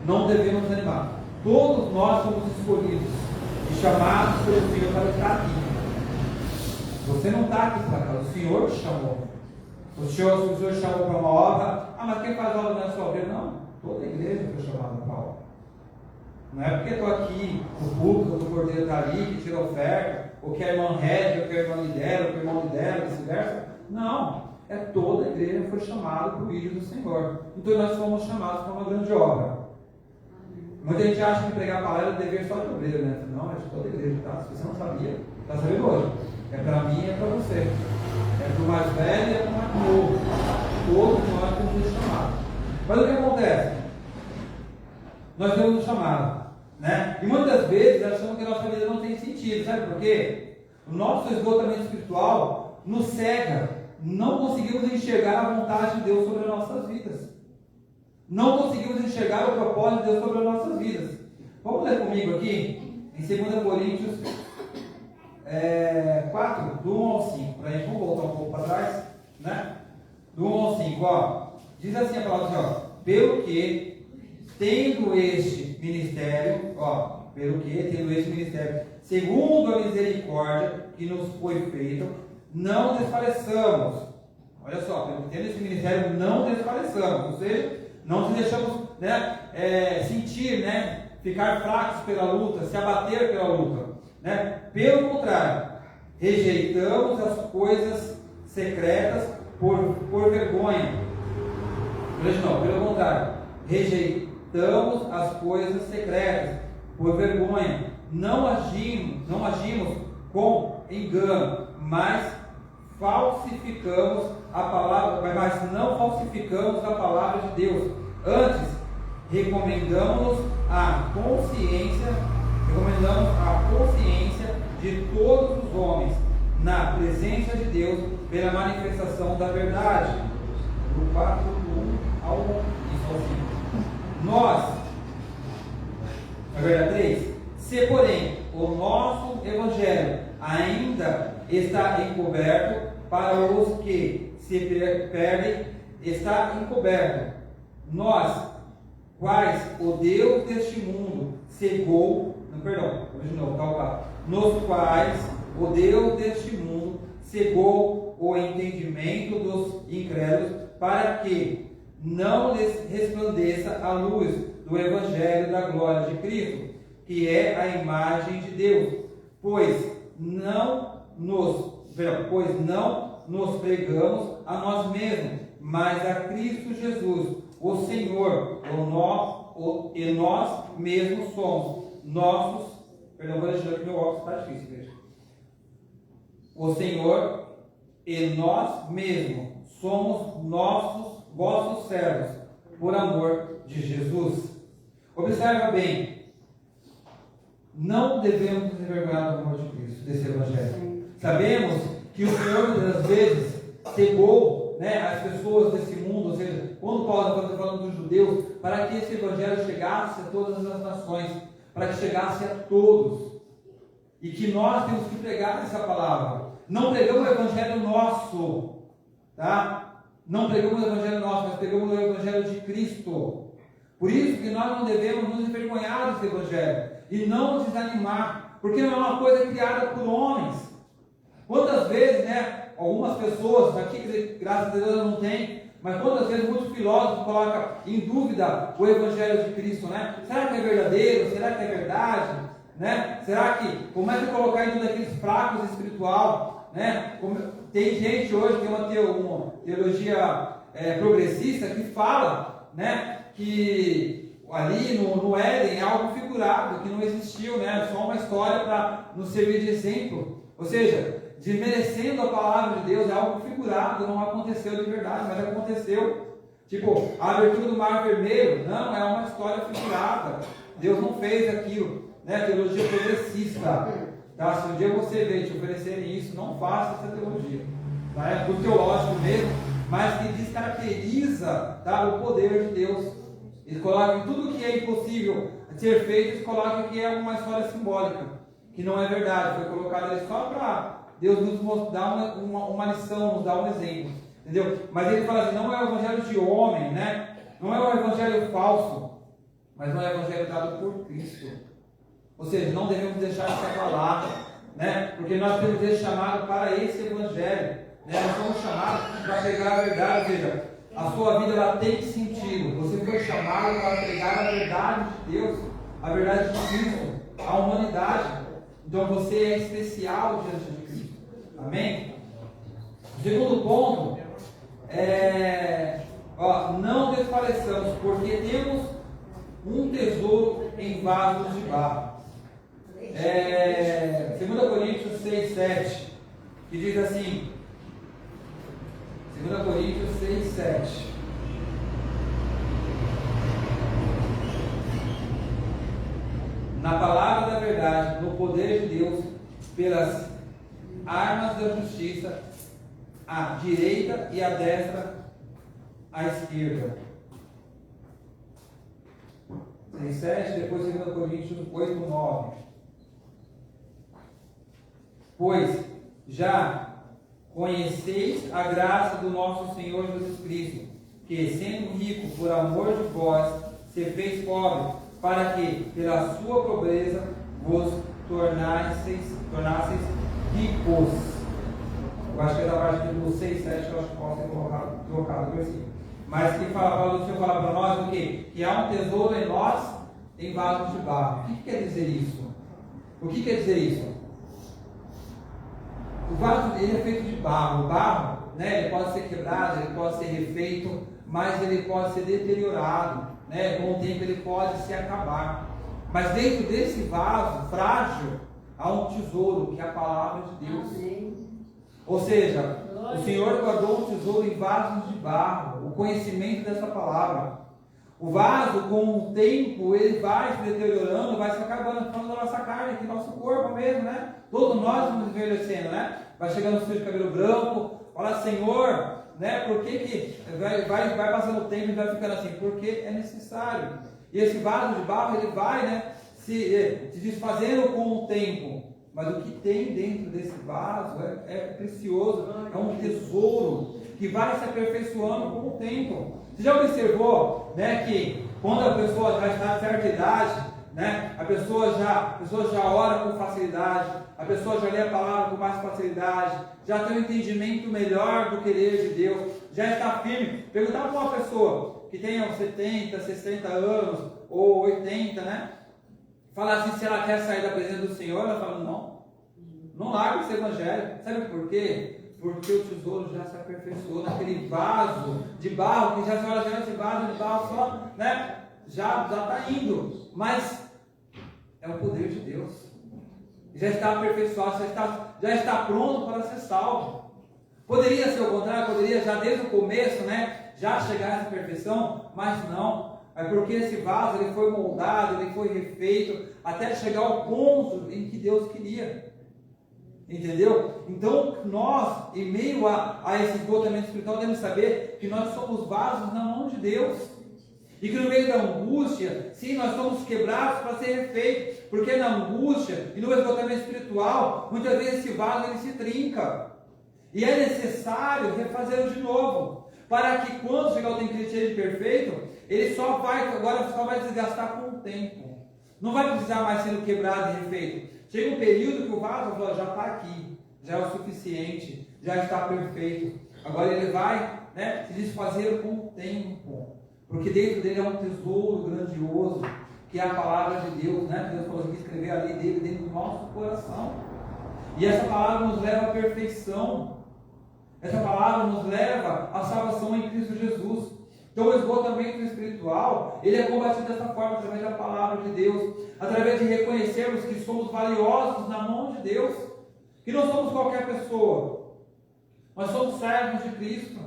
Não devemos desanimar. Todos nós somos escolhidos e chamados pelo Senhor para estar aqui. Você não está aqui para cá, o Senhor te chamou. O Senhor chamou para uma obra. Mas quem faz obra na sua vida? Não, toda a igreja foi chamada para a obra. Não é porque estou aqui no público, do Cordeiro está ali, que tira oferta, ou que a irmã rege, ou que a irmã lidera, ou que o irmão lidera, vice-versa. Não, toda a igreja foi chamada para o ídolo do Senhor. Então nós fomos chamados para uma grande obra. Muita gente acha que pregar a palavra é dever só de obreiro, né? Não, é de toda a igreja, tá? Se você não sabia, está sabendo hoje. É para mim e é para você. É para o mais velho e é para o mais novo. Todos nós temos esse chamado. Mas o que acontece? Nós temos um chamado, né? E muitas vezes achamos que a nossa vida não tem sentido. Sabe por quê? O nosso esgotamento espiritual nos cega. Não conseguimos enxergar a vontade de Deus sobre as nossas vidas. Não conseguimos enxergar o propósito de Deus sobre as nossas vidas. Vamos ler comigo aqui, em 2 Coríntios 4, do 1 ao 5. Para a gente, vamos voltar um pouco para trás, né? Do 1 ao 5, ó. Diz assim a palavra, ó. Pelo que, tendo este ministério, segundo a misericórdia que nos foi feita, não desfaleçamos. Olha só, pelo que tendo esse ministério, não desfaleçamos. Ou seja, não nos deixamos, né, sentir, né, ficar fracos pela luta, se abater pela luta, né? Pelo contrário, rejeitamos as coisas secretas por vergonha. Pelo contrário, rejeitamos as coisas secretas por vergonha. Não agimos com engano, mas falsificamos a palavra, mas não falsificamos a palavra de Deus. Antes, recomendamos a consciência de todos os homens na presença de Deus pela manifestação da verdade. Do 4, do 1 ao 5. Nós, na verdade 3, se porém o nosso evangelho ainda está encoberto, para os que se perdem, está encoberto. Nós, quais o Deus deste mundo cegou, nos quais o Deus deste mundo cegou o entendimento dos incrédulos, para que não lhes resplandeça a luz do evangelho da glória de Cristo, que é a imagem de Deus, pois não nos pregamos a nós mesmos, mas a Cristo Jesus, o Senhor, e nós mesmos somos nossos. Perdão, vou deixar aqui meu óculos, está difícil, veja. O Senhor e nós mesmos somos vossos servos, por amor de Jesus. Observa bem, não devemos nos envergonhar do amor de Cristo, desse Evangelho. Sabemos que o Senhor, muitas vezes, cegou, né, as pessoas desse mundo, ou seja, quando Paulo está falando dos judeus, para que esse Evangelho chegasse a todas as nações, para que chegasse a todos, e que nós temos que pregar essa palavra. Não pregamos o Evangelho nosso, tá? Não pregamos o Evangelho nosso, mas pregamos o Evangelho de Cristo. Por isso que nós não devemos nos envergonhar desse Evangelho e não nos desanimar, porque não é uma coisa criada por homens. Quantas vezes, né, algumas pessoas, aqui graças a Deus não tem, mas quantas vezes muitos filósofos colocam em dúvida o Evangelho de Cristo, né? Será que é verdadeiro? Será que é verdade? Né? Será que começa a colocar em dúvida aqueles fracos espiritual, né? Tem gente hoje que tem uma teologia progressista que fala, né, que ali no Éden é algo figurado, que não existiu, né? Só uma história para nos servir de exemplo. Ou seja, desmerecendo a palavra de Deus, é algo figurado, não aconteceu de verdade, mas aconteceu. Tipo, a abertura do Mar Vermelho, não, é uma história figurada. Deus não fez aquilo, né? Teologia progressista. Tá? Se um dia você vê te oferecerem isso, não faça essa teologia. Tá? É por teológico mesmo, mas que descaracteriza, tá, o poder de Deus. Eles colocam tudo que é impossível ser feito, eles colocam que é uma história simbólica, que não é verdade, foi colocado ali só para Deus nos dar uma lição, nos dar um exemplo, entendeu? Mas ele fala assim, não é o evangelho de homem, né? Não é o evangelho falso, mas não é o evangelho dado por Cristo. Ou seja, não devemos deixar de ser falado, né? Porque nós temos esse chamado para esse evangelho, né? Nós somos chamados para pregar a verdade, ou seja, a sua vida ela tem sentido. Você foi chamado para pregar a verdade de Deus, a verdade de Cristo, a humanidade. Então você é especial diante de Cristo. Amém? O segundo ponto é: não desfaleçamos, porque temos um tesouro em vasos de barro. 2 Coríntios 6, 7, que diz assim, 2 Coríntios 6, 7. Na palavra da verdade, no poder de Deus, pelas armas da justiça, à direita e à destra, à esquerda. 6, 7, depois 2 Coríntios 8, 9. Pois já conheceis a graça do nosso Senhor Jesus Cristo, que, sendo rico por amor de vós, se fez pobre, para que, pela sua pobreza, vos tornasseis ricos. Eu acho que é da parte do 6, 7, eu acho que pode ser colocado no versículo. Mas que fala, o Senhor fala para nós o quê? Que há um tesouro em nós, em vasos de barro. O que quer dizer isso? O que quer dizer isso? O vaso ele é feito de barro. O barro, né, ele pode ser quebrado, ele pode ser refeito, mas ele pode ser deteriorado, né? Com o tempo ele pode se acabar. Mas dentro desse vaso frágil há um tesouro, que é a palavra de Deus. Amém. Ou seja, o Senhor guardou um tesouro em vasos de barro, o conhecimento dessa palavra. O vaso, com o tempo, ele vai se deteriorando, vai se acabando, falando da nossa carne, aqui, nosso corpo mesmo, né? Todos nós vamos envelhecendo, né? Vai chegando o fio de cabelo branco, fala, Senhor, né? Por que vai passando o tempo e vai ficando assim? Porque é necessário. E esse vaso de barro, ele vai, né, se desfazendo com o tempo. Mas o que tem dentro desse vaso é precioso, é um tesouro que vai se aperfeiçoando com o tempo. Você já observou, né, que quando a pessoa já está em certa idade, né, a pessoa já ora com facilidade, a pessoa já lê a palavra com mais facilidade, já tem um entendimento melhor do querer de Deus, já está firme. Perguntar para uma pessoa que tenha 70, 60 anos ou 80, né? Falar assim, se ela quer sair da presença do Senhor, ela fala, não larga esse evangelho. Sabe por quê? Porque o tesouro já se aperfeiçoou naquele vaso de barro, que já se olha esse vaso de barro só, né? Já está indo, mas é o poder de Deus. Já está aperfeiçoado, já está pronto para ser salvo. Poderia ser o contrário, poderia já desde o começo, né? Já chegar a essa perfeição, mas não. É porque esse vaso ele foi moldado, ele foi refeito até chegar ao ponto em que Deus queria. Entendeu? Então nós, em meio a esse esgotamento espiritual, devemos saber que nós somos vasos na mão de Deus. E que no meio da angústia, sim, nós somos quebrados para ser refeitos. Porque na angústia e no esgotamento espiritual, muitas vezes esse vaso ele se trinca. E é necessário refazê-lo de novo. Para que quando chegar o tempo que ele seja perfeito, ele só vai desgastar com o tempo. Não vai precisar mais sendo quebrado e refeito. Chega um período que o vaso já está aqui, já é o suficiente, já está perfeito. Agora ele vai, né, se desfazer com o tempo. Porque dentro dele é um tesouro grandioso, que é a palavra de Deus, né? Deus falou que escrever a lei dele dentro do nosso coração. E essa palavra nos leva à perfeição. Essa palavra nos leva à salvação em Cristo Jesus. Então o esgotamento espiritual, ele é combatido dessa forma, através da palavra de Deus, através de reconhecermos que somos valiosos na mão de Deus, que não somos qualquer pessoa, nós somos servos de Cristo.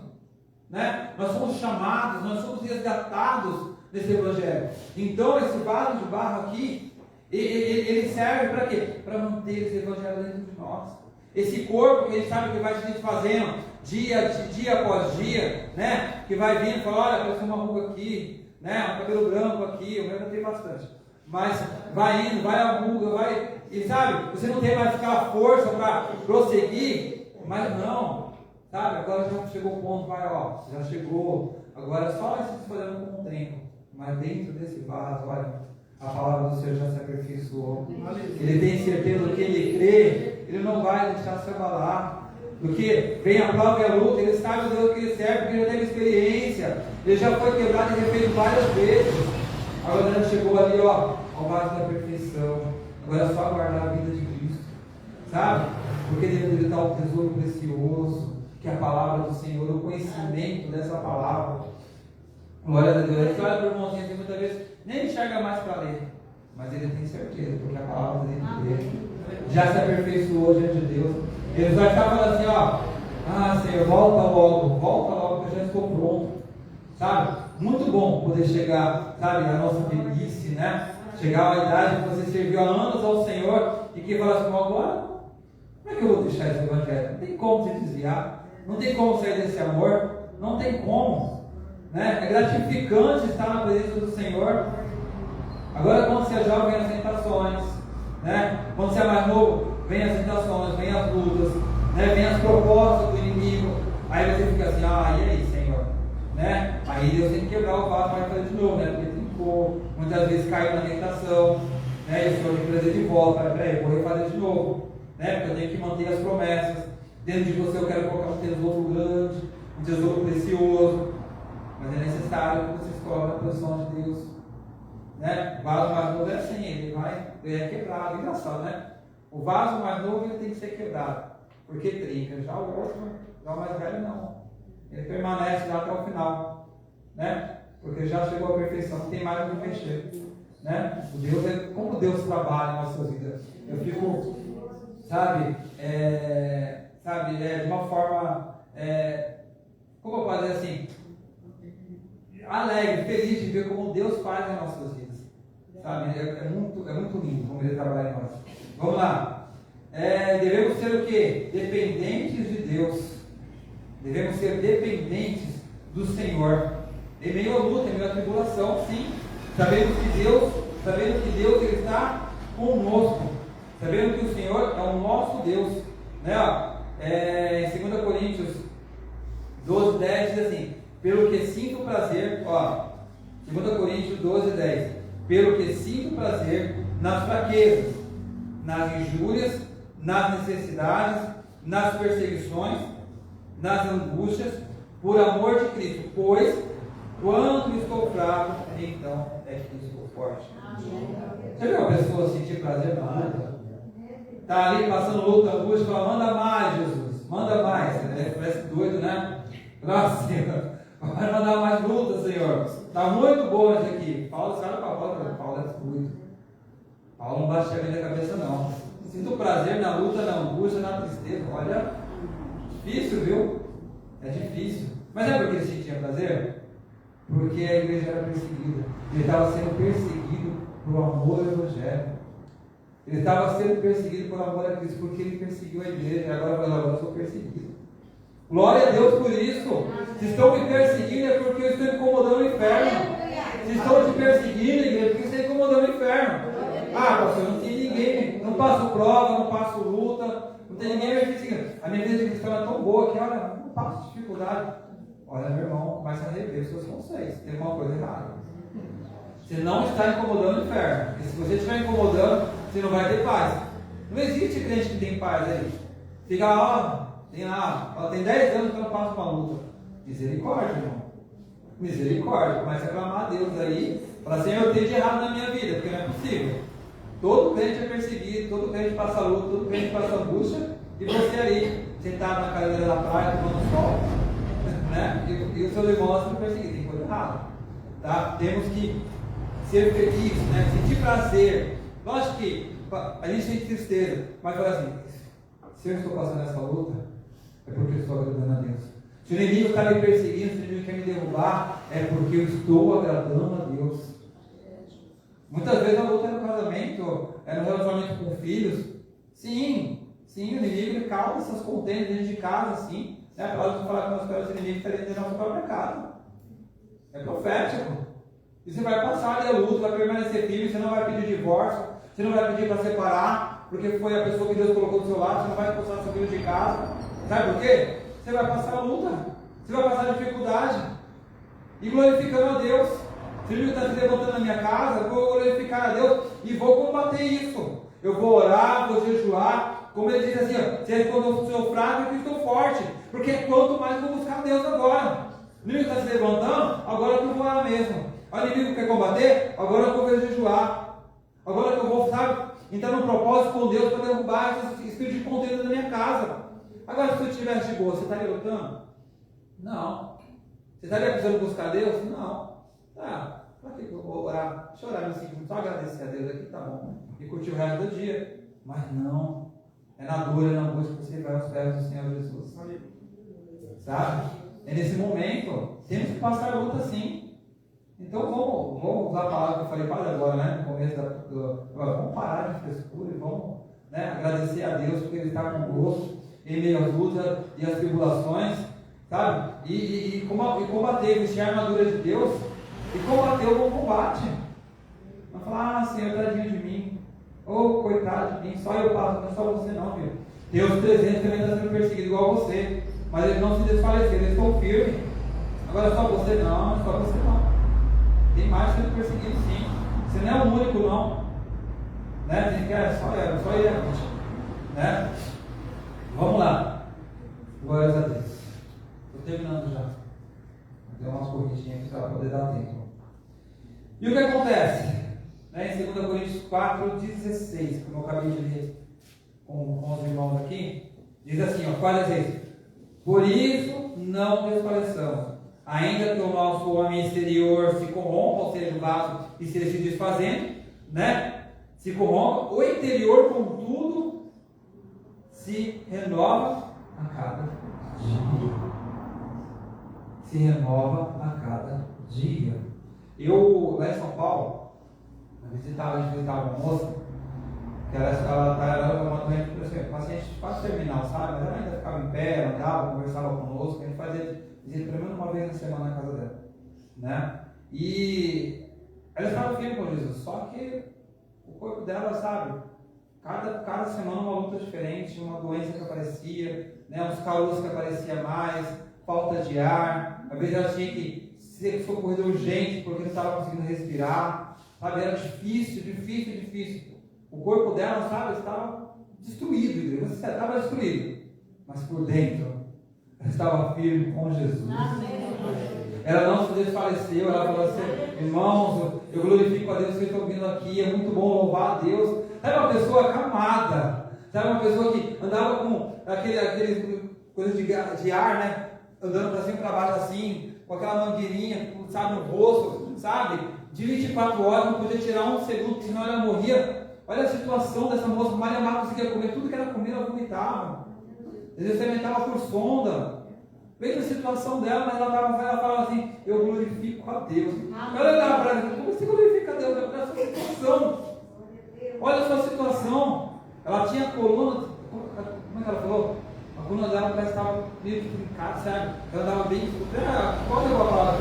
né? Nós somos chamados, nós somos resgatados nesse Evangelho. Então esse vaso de barro aqui, ele serve para quê? Para manter esse Evangelho dentro de nós. Esse corpo que a gente sabe que vai se desfazendo dia após dia, né? Que vai vindo e fala, olha, apareceu uma ruga aqui, né? Um cabelo branco aqui, o meu já tem bastante. Mas vai indo, vai a ruga, vai... E sabe, você não tem mais aquela força para prosseguir, mas não, sabe? Agora já chegou o ponto, vai, ó, já chegou, agora só vai se desfazendo com o tempo. Mas dentro desse vaso, olha, a palavra do Senhor já se aperfeiçoou. Ele tem certeza do que ele crê, ele não vai deixar se abalar. Porque vem a prova e a luta, ele sabe o Deus que ele serve, porque ele já teve experiência, ele já foi quebrado e refeito várias vezes. Agora já chegou ali, ó, ao vaso da perfeição. Agora é só aguardar a vida de Cristo, sabe? Porque dentro dele está o tesouro precioso, que é a palavra do Senhor, o conhecimento dessa palavra. Glória a Deus. A gente olha para o irmãozinho assim, muitas vezes nem enxerga mais para ler, mas ele tem certeza, porque a palavra dentro dele já se aperfeiçoou diante de Deus. Ele vai estar falando assim, ó, Senhor, volta logo, que eu já estou pronto, sabe? Muito bom poder chegar, sabe, à nossa velhice, né? Chegar à idade que você serviu há anos ao Senhor e que fala assim, agora, como é que eu vou deixar esse Evangelho? Não tem como se desviar, não tem como sair desse amor, não tem como, né? É gratificante estar na presença do Senhor. Agora, quando você é jovem, vem as tentações, né? Quando você é mais novo, vem as tentações, vem as lutas, né? Vem as propostas do inimigo. Aí você fica assim, e aí, Senhor? Né? Aí Deus tem que quebrar o vaso para fazer de novo, né? Porque trincou, muitas vezes caiu na tentação, né? E o Senhor tem que trazer de volta. Peraí, vou refazer de novo, né? Porque eu tenho que manter as promessas. Dentro de você eu quero colocar um tesouro grande, um tesouro precioso. Mas é necessário que você escolha a posição de Deus, né? O vaso mais novo é assim, ele é quebrado, engraçado, né? O vaso mais novo ele tem que ser quebrado, porque trinca. Já o outro, já o mais velho não. Ele permanece lá até o final, né? Porque já chegou à perfeição, não tem mais o que mexer, né? Como Deus trabalha em nossas vidas. Eu fico, sabe, de uma forma, como eu posso dizer assim, alegre, feliz de ver como Deus faz em nossas vidas, sabe? É muito lindo como Ele trabalha em nós. Vamos lá. Devemos ser o quê? Dependentes de Deus. Devemos ser dependentes do Senhor. Em meio à luta, em meio à tribulação, sim. Sabendo que Deus ele está conosco. Sabendo que o Senhor é o nosso Deus. Né? Em 2 Coríntios 12, 10 diz assim: pelo que sinto prazer, 2 Coríntios 12, 10. Pelo que sinto prazer nas fraquezas, nas injúrias, nas necessidades, nas perseguições, nas angústias, por amor de Cristo, pois quando estou fraco, então é que estou forte. Você viu uma pessoa sentir prazer na luta? Está ali passando luta, angústia, fala, manda mais, Jesus, manda mais. Parece doido, né? Nossa, Senhor, vai mandar mais luta, Senhor. Está muito bom isso aqui. Paulo, sabe para Paulo é doido. Paulo não bate a minha cabeça, não. Sinto prazer na luta, na angústia, na tristeza. Olha, difícil, viu? É difícil. Mas é porque ele sentia prazer? Porque a igreja era perseguida. Ele estava sendo perseguido por amor ao Evangelho. Ele estava sendo perseguido por amor a Cristo, porque ele perseguiu a igreja. E agora eu sou perseguido. Glória a Deus por isso. Se estão me perseguindo é porque eu estou incomodando o inferno. Se estão te perseguindo, igreja, é porque você está incomodando o inferno. Pastor, não tem ninguém, não passo prova, não passo luta, não tem ninguém me perseguindo. A minha vida de cristão é tão boa que, olha, não passo dificuldade. Olha, meu irmão, começa a rever os seus conceitos. Tem alguma coisa errada. Você não está incomodando o inferno. Porque se você estiver incomodando, você não vai ter paz. Não existe crente que tem paz aí. Fica lá, tem 10 anos que eu não passo uma luta. Misericórdia, irmão. Misericórdia. Começa a clamar a Deus aí. Fala, Senhor, eu tenho de errado na minha vida, porque não é possível. Todo crente é perseguido, todo crente passa luta, todo crente passa angústia. E você ali, sentado na cadeira da praia, tomando sol, né? E os seus irmãos estão perseguidos. Tem coisa errada. Tá? Temos que ser felizes, né? Sentir prazer. Lógico que a gente sente tristeza, mas fala assim, se eu estou passando essa luta, é porque eu estou agradando a Deus. Se o inimigo está me perseguindo, se o inimigo quer me derrubar, é porque eu estou agradando a Deus. Muitas vezes a luta é no casamento, no relacionamento com filhos. Sim, o inimigo ele causa essas contendas dentro de casa, sim. Né? A palavra de falar que nós esperamos o inimigo está dentro da nossa própria casa. É profético. E você vai passar ali a luta, vai permanecer firme, você não vai pedir divórcio, você não vai pedir para separar, porque foi a pessoa que Deus colocou do seu lado, você não vai expulsar seu filho de casa. Sabe por quê? Você vai passar a luta, você vai passar a dificuldade. E glorificando a Deus. Se o inimigo está se levantando na minha casa, eu vou glorificar a Deus e vou combater isso. Eu vou orar, vou jejuar. Como ele diz assim, ó, se quando eu sou fraco, é que estou forte. Porque quanto mais eu vou buscar Deus agora. O inimigo está se levantando, agora que eu vou orar mesmo. O inimigo quer combater, agora que eu vou jejuar. Agora que eu vou, sabe, entrar num propósito com Deus para derrubar esse espírito de contenda na minha casa. Agora, se eu estivesse de boa, você estaria lutando? Não. Você estaria precisando buscar Deus? Não. Para que eu vou orar? Deixa eu orar nos 5 minutos, só agradecer a Deus aqui, tá bom. E curtir o resto do dia. Mas não. É na dor, é na busca que você vai aos pés do Senhor Jesus. Sabe? É nesse momento. Temos que passar a luta sim. Então vamos usar a palavra que eu falei quase agora, né? No começo vamos parar de frescura e vamos, né, agradecer a Deus porque Ele está conosco em meio às lutas e às tribulações, sabe? E combater, vestir a armadura de Deus e combater o bom combate. Não falar, Senhor, tadinho de mim, ou coitado de mim, só eu passo, não é só você não, filho. Tem os 300 também estão sendo perseguidos igual você, mas eles não se desfaleceram, eles estão firmes. Agora só você não, só você não. Tem mais sendo perseguido sim. Você não é o único não. Né? Tem que só ele, né? Vamos lá. Glórias a Deus. Estou terminando já. Vou ter umas corridinhas aqui para poder dar tempo. E o que acontece? Né? Em 2 Coríntios 4:16, como eu acabei de ler com os irmãos aqui, diz assim, ó, 4:16. Por isso não desfaleçamos. Ainda que o nosso homem exterior se corrompa, ou seja, o vaso esteja se desfazendo, né? Se corrompa, o interior, contudo, se renova a cada dia. Se renova a cada dia. Eu, lá em São Paulo, a gente visitava uma moça, que ela era uma doente, paciente quase terminal, sabe? Mas ela ainda ficava em pé, andava, conversava conosco, a gente fazia visita pelo menos uma vez na semana na casa dela, né? E ela estava firme com Jesus, só que o corpo dela, sabe, cada semana uma luta diferente, uma doença que aparecia, né? Uns calos que aparecia mais, falta de ar, às vezes ela tinha que ser socorrida urgente porque não estava conseguindo respirar, sabe? Era difícil. O corpo dela, sabe, estava destruído, você estava destruído, mas por dentro ela estava firme com Jesus. Ela não se desfaleceu, ela falou assim, irmãos, eu glorifico a Deus que estou vindo aqui, é muito bom louvar a Deus. Sabe uma pessoa acamada, sabe uma pessoa que andava com aquele coisa de ar, né? Andando para cima e para baixo assim, com aquela mangueirinha, sabe, no rosto, sabe? De 24 horas, não podia tirar um segundo, senão ela morria. Olha a situação dessa moça, Maria Marta conseguia comer, tudo que ela comia, ela vomitava. Às vezes você alimentava por sonda. Veja a situação dela, mas ela falava assim, eu glorifico a Deus. Ela olhava para ela, como você glorifica a Deus? Olha a sua situação. Olha a sua situação. Ela tinha coluna, como é que ela falou? A coluna dela parece que estava meio que trincada, sabe? Ela andava bem, qual é a palavra?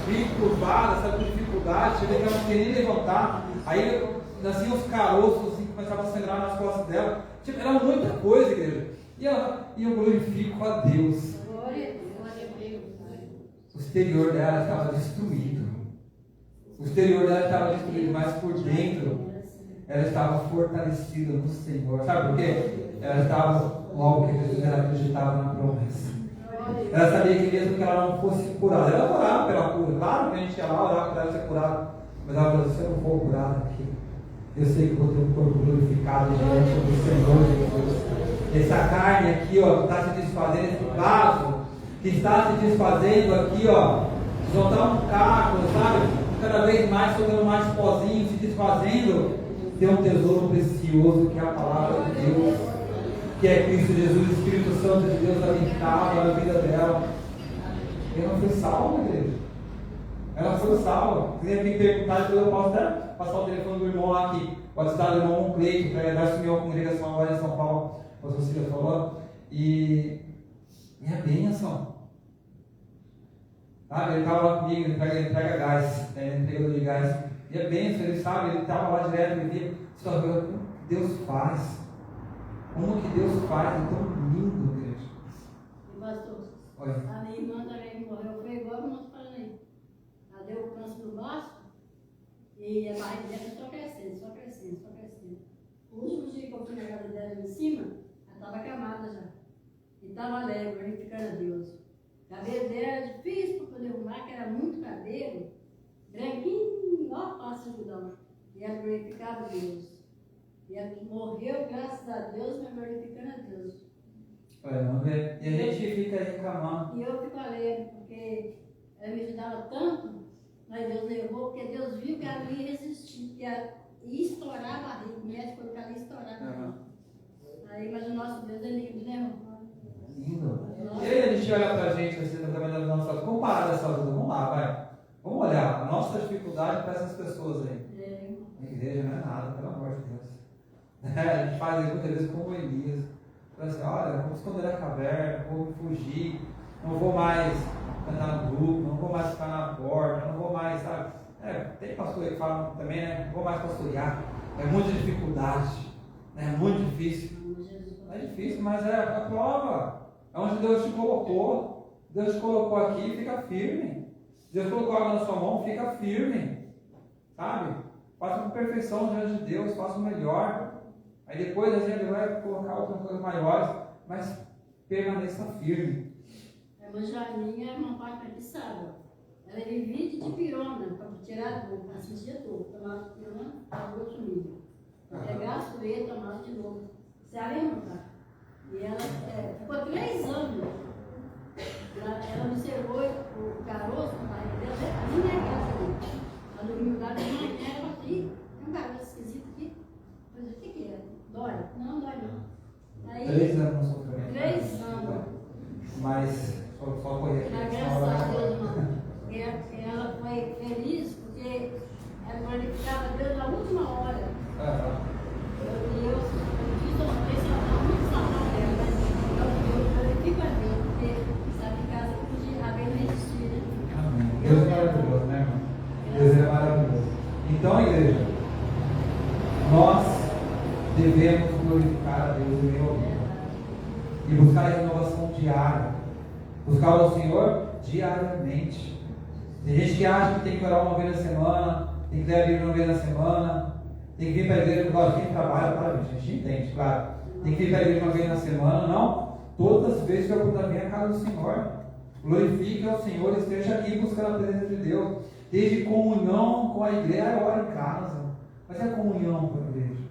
Bem curvada, sabe, com dificuldade, você vê que ela não queria nem levantar. Aí nasciam os caroços, assim, começavam a sangrar nas costas dela. Tipo, era muita coisa, igreja. E eu glorifico a Deus. O exterior dela estava destruído. Mas por dentro ela estava fortalecida no Senhor. Sabe por quê? Ela estava logo que Jesus ela acreditava na promessa. Ela sabia que mesmo que ela não fosse curada, ela orava pela cura. Claro que a gente ia lá orar para ela ser curada. Mas ela falou assim, eu não vou curada aqui. Eu sei que vou ter um corpo glorificado diante do Senhor Jesus. Essa carne aqui, ó, que está se desfazendo, esse vaso que está se desfazendo aqui, ó, soltar um caco, sabe? Cada vez mais soltando mais pozinho, se desfazendo. Tem um tesouro precioso que é a palavra de Deus, que é Cristo Jesus, Espírito Santo de Deus habitado na vida dela. Ela foi salva, igreja. Ela foi salva. Se quiser me perguntar, depois eu posso até passar o telefone do irmão lá que pode estar do irmão Cleito, para assumir uma congregação agora em São Paulo, como a Cecília falou. E é bênção. Sabe? Ele estava lá comigo, ele entrega gás, ele entregador de gás. E é bênção, ele sabe, ele estava lá direto, ele via, só como que Deus faz. Como que Deus faz, é tão lindo, igreja. E pastor, Olha. a minha irmã também morreu, foi igual que nós falamos aí. Ela deu câncer no baço e a barriga dela só crescendo, só crescendo, só crescendo. O último dia que eu fui na casa dela em cima, ela estava acamada já. E estava alegre, glorificando a Deus. O cabelo dela era difícil para poder arrumar, que era muito cabelo, branquinho, ó, passo de algodão. E ela glorificava a Deus. E ela morreu, graças a Deus, mas glorificando a Deus. Olha, vamos ver. E a gente fica aí reclamando. E eu fico alegre, porque ela me ajudava tanto, mas Deus levou, porque Deus viu que ela não ia resistir, que ela ia estourar a barriga, o médico falou que ela ia estourar a barriga. Aí, mas o nosso Deus é lindo, né, irmão? Lindo. E aí a gente olha pra gente, assim, também das nossas. Vamos parar dessa vida, vamos lá, vai. Vamos olhar a nossa dificuldade para essas pessoas aí. A igreja não é nada, pelo amor de Deus. A gente faz isso muitas vezes como Elias. Fala assim, olha, vou esconder a caverna, vou fugir, não vou mais cantar no grupo, não vou mais ficar na porta, não vou mais, sabe? Tem pastor que fala também, né? Não vou mais pastorear. É muita dificuldade, né? É muito difícil. É difícil, mas é a prova. É onde Deus te colocou. Deus te colocou aqui, fica firme. Deus colocou algo na sua mão, fica firme. Sabe? Faça com perfeição diante de Deus, faça o melhor. Aí depois a gente vai colocar outras coisas maiores, mas permaneça firme. A irmã Janinha é uma parte aqui, sabe? Ela vivia de pirona, para tirar a dor, assistia dor. Tomava pirona, acabou sumindo. Pegar as poeiras, tomava de novo. Você lembra, tá? E ela ficou 3 anos. Ela observou o caroço na barriga dela, a minha casa ali. Ela dormiu lá, de manhã, ela falou assim, tem um caroço esquisito aqui. Eu falei, o que é? Dói? Não, dói não. Aí, 3 anos no sofrimento. 3 anos. Mas só correr aqui. Mas graças a Deus, irmão, ela foi feliz porque ela glorificava a Deus na última hora. Eu fiz uma coisa muito saudável dela, mas eu glorifico a Deus, porque sabe em casa que podia haver não existir, né? Amém. Deus é maravilhoso, né, irmão? Deus é maravilhoso. Então, igreja, nós devemos glorificar a Deus em meu vida e buscar a renovação diária. Buscar o Senhor diariamente. Tem gente que acha que tem que orar uma vez na semana, tem que ler a Bíblia uma vez na semana, tem que vir para a igreja, porque quem trabalha, para a gente entende, claro. Tem que vir para a igreja uma vez na semana, não. Todas as vezes que eu puder vir à casa do Senhor, glorifique ao Senhor, esteja aqui buscando a presença de Deus. Esteja comunhão com a igreja, ora em casa. Mas é comunhão com a igreja.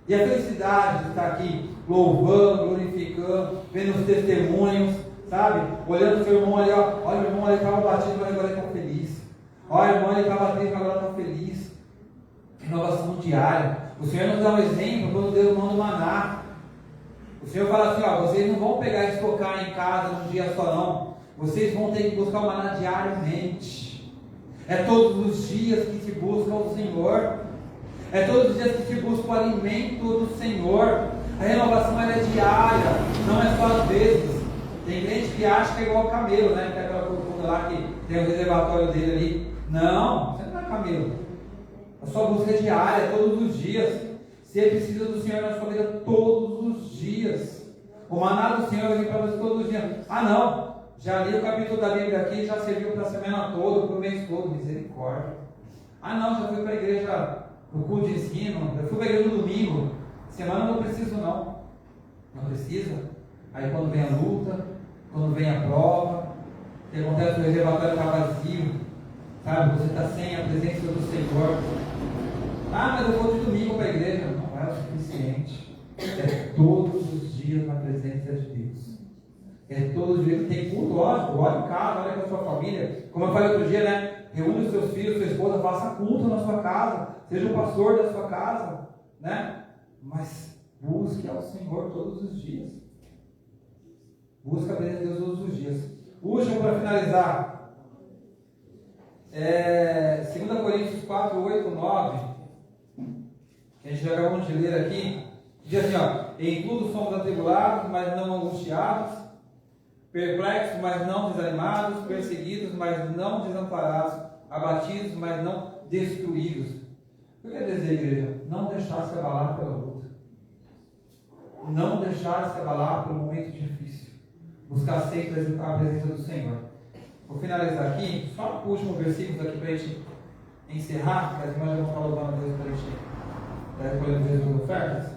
E a felicidade de estar aqui louvando, glorificando, vendo os testemunhos, sabe? Olhando o seu irmão ali, ó. Olha, o irmão ali estava batido, mas agora ele está feliz. Olha, o irmão ali estava triste, mas agora está feliz. Renovação diária. O Senhor nos dá um exemplo quando Deus manda o maná. O Senhor fala assim, ó, vocês não vão pegar e estocar em casa num dia só não. Vocês vão ter que buscar o maná diariamente. É todos os dias que se busca o Senhor. É todos os dias que se busca o alimento do Senhor. A renovação ela é diária, não é só às vezes. Tem gente que acha que é igual ao camelo, né? Que é aquela coisa lá que tem o reservatório dele ali. Não, você não é camelo. A sua busca é diária, todos os dias. Você precisa do Senhor na sua vida todos os dias. O maná do Senhor vai vir para você todos os dias. Ah, não, já li o capítulo da Bíblia aqui, já serviu para a semana toda, para o mês todo. Misericórdia. Ah, não, já fui para a igreja no culto de ensino, já fui para a igreja no domingo. Semana não preciso, não. Não precisa. Aí quando vem a luta, quando vem a prova, o que acontece, o reservatório está vazio, sabe? Você está sem a presença do Senhor. Ah, mas eu vou de domingo para a igreja. Não é o suficiente. É todos os dias na presença de Deus. É todos os dias. Tem culto, lógico, olha em casa, olha com a sua família. Como eu falei outro dia, né? Reúne os seus filhos, sua esposa, faça culto na sua casa. Seja o pastor da sua casa, né? Mas busque ao Senhor todos os dias. Busca a presença de Deus todos os dias. Último para finalizar. 2 Coríntios 4, 8, 9, que a gente já acabou de ler aqui, diz assim, ó, em tudo somos atribulados, mas não angustiados, perplexos, mas não desanimados, perseguidos, mas não desamparados, abatidos, mas não destruídos. O que quer dizer, igreja? Não deixar se abalar pela luta. Não deixar se abalar pelo momento difícil. Buscar sempre a presença do Senhor. Vou finalizar aqui, só o último versículo aqui para a gente encerrar, que as irmãs já vão falar louvando a Deus para a gente recolher o dízimo das ofertas.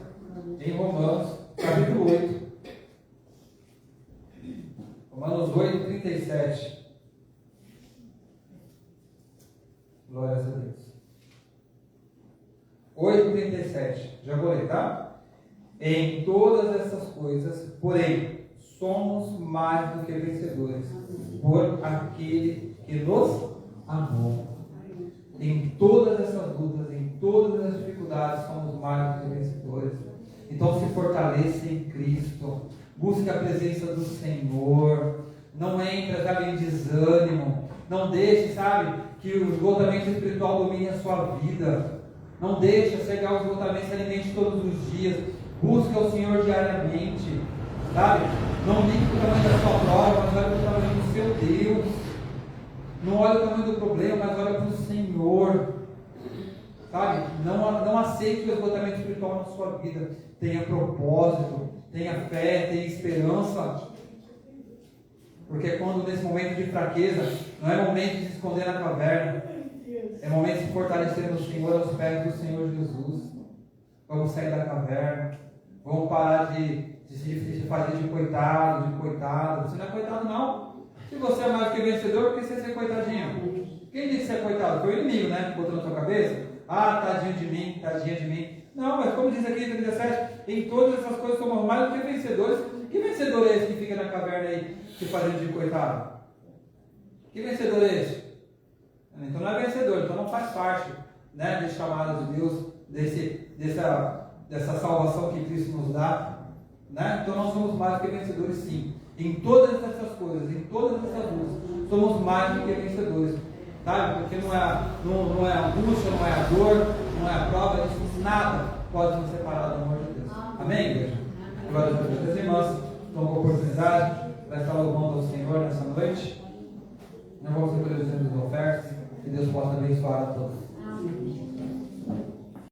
Em Romanos, capítulo 8. Romanos 8, 37. Glórias a Deus. 8, 37. Já vou ler, tá? Em todas essas coisas, porém, somos mais do que vencedores por aquele que nos amou. Em todas essas lutas, em todas as dificuldades, somos mais do que vencedores. Então se fortaleça em Cristo. Busque a presença do Senhor. Não entre, sabe, em desânimo. Não deixe, sabe, que o esgotamento espiritual domine a sua vida. Não deixe chegar ao esgotamento, se alimente todos os dias. Busque ao Senhor diariamente. Sabe? Não ligue para o tamanho da sua prova, mas olhe para o tamanho do seu Deus. Não olhe o tamanho do problema, mas olhe para o Senhor. Sabe? Não aceite o esgotamento espiritual na sua vida. Tenha propósito, tenha fé, tenha esperança. Porque quando nesse momento de fraqueza, não é momento de se esconder na caverna. É momento de se fortalecer no Senhor, aos pés do Senhor Jesus. Vamos sair da caverna. Vamos parar de se fazer de coitado, de coitado. Você não é coitado, não. Se você é mais do que vencedor, por que você é coitadinho? Quem disse que você é coitado? Foi o inimigo, né? Que botou na sua cabeça. Ah, tadinho de mim, tadinha de mim. Não, mas como diz aqui em 17, em todas essas coisas somos mais do que vencedores. Que vencedor é esse que fica na caverna aí, se fazendo de coitado? Que vencedor é esse? Então não é vencedor, então não faz parte, né, desse chamado de Deus, dessa salvação que Cristo nos dá. Né? Então nós somos mais do que vencedores, sim. Em todas essas coisas, em todas essas lutas, somos mais do que vencedores. Sabe? Porque não é a angústia, não é a dor, não é a prova, isso nada pode nos separar do amor de Deus. Amém, igreja? Glória a Deus. As irmãs estão com a oportunidade para estar louvando ao Senhor nessa noite. Nós vamos recolher os dízimos das ofertas. Que Deus possa abençoar a todos. Amém.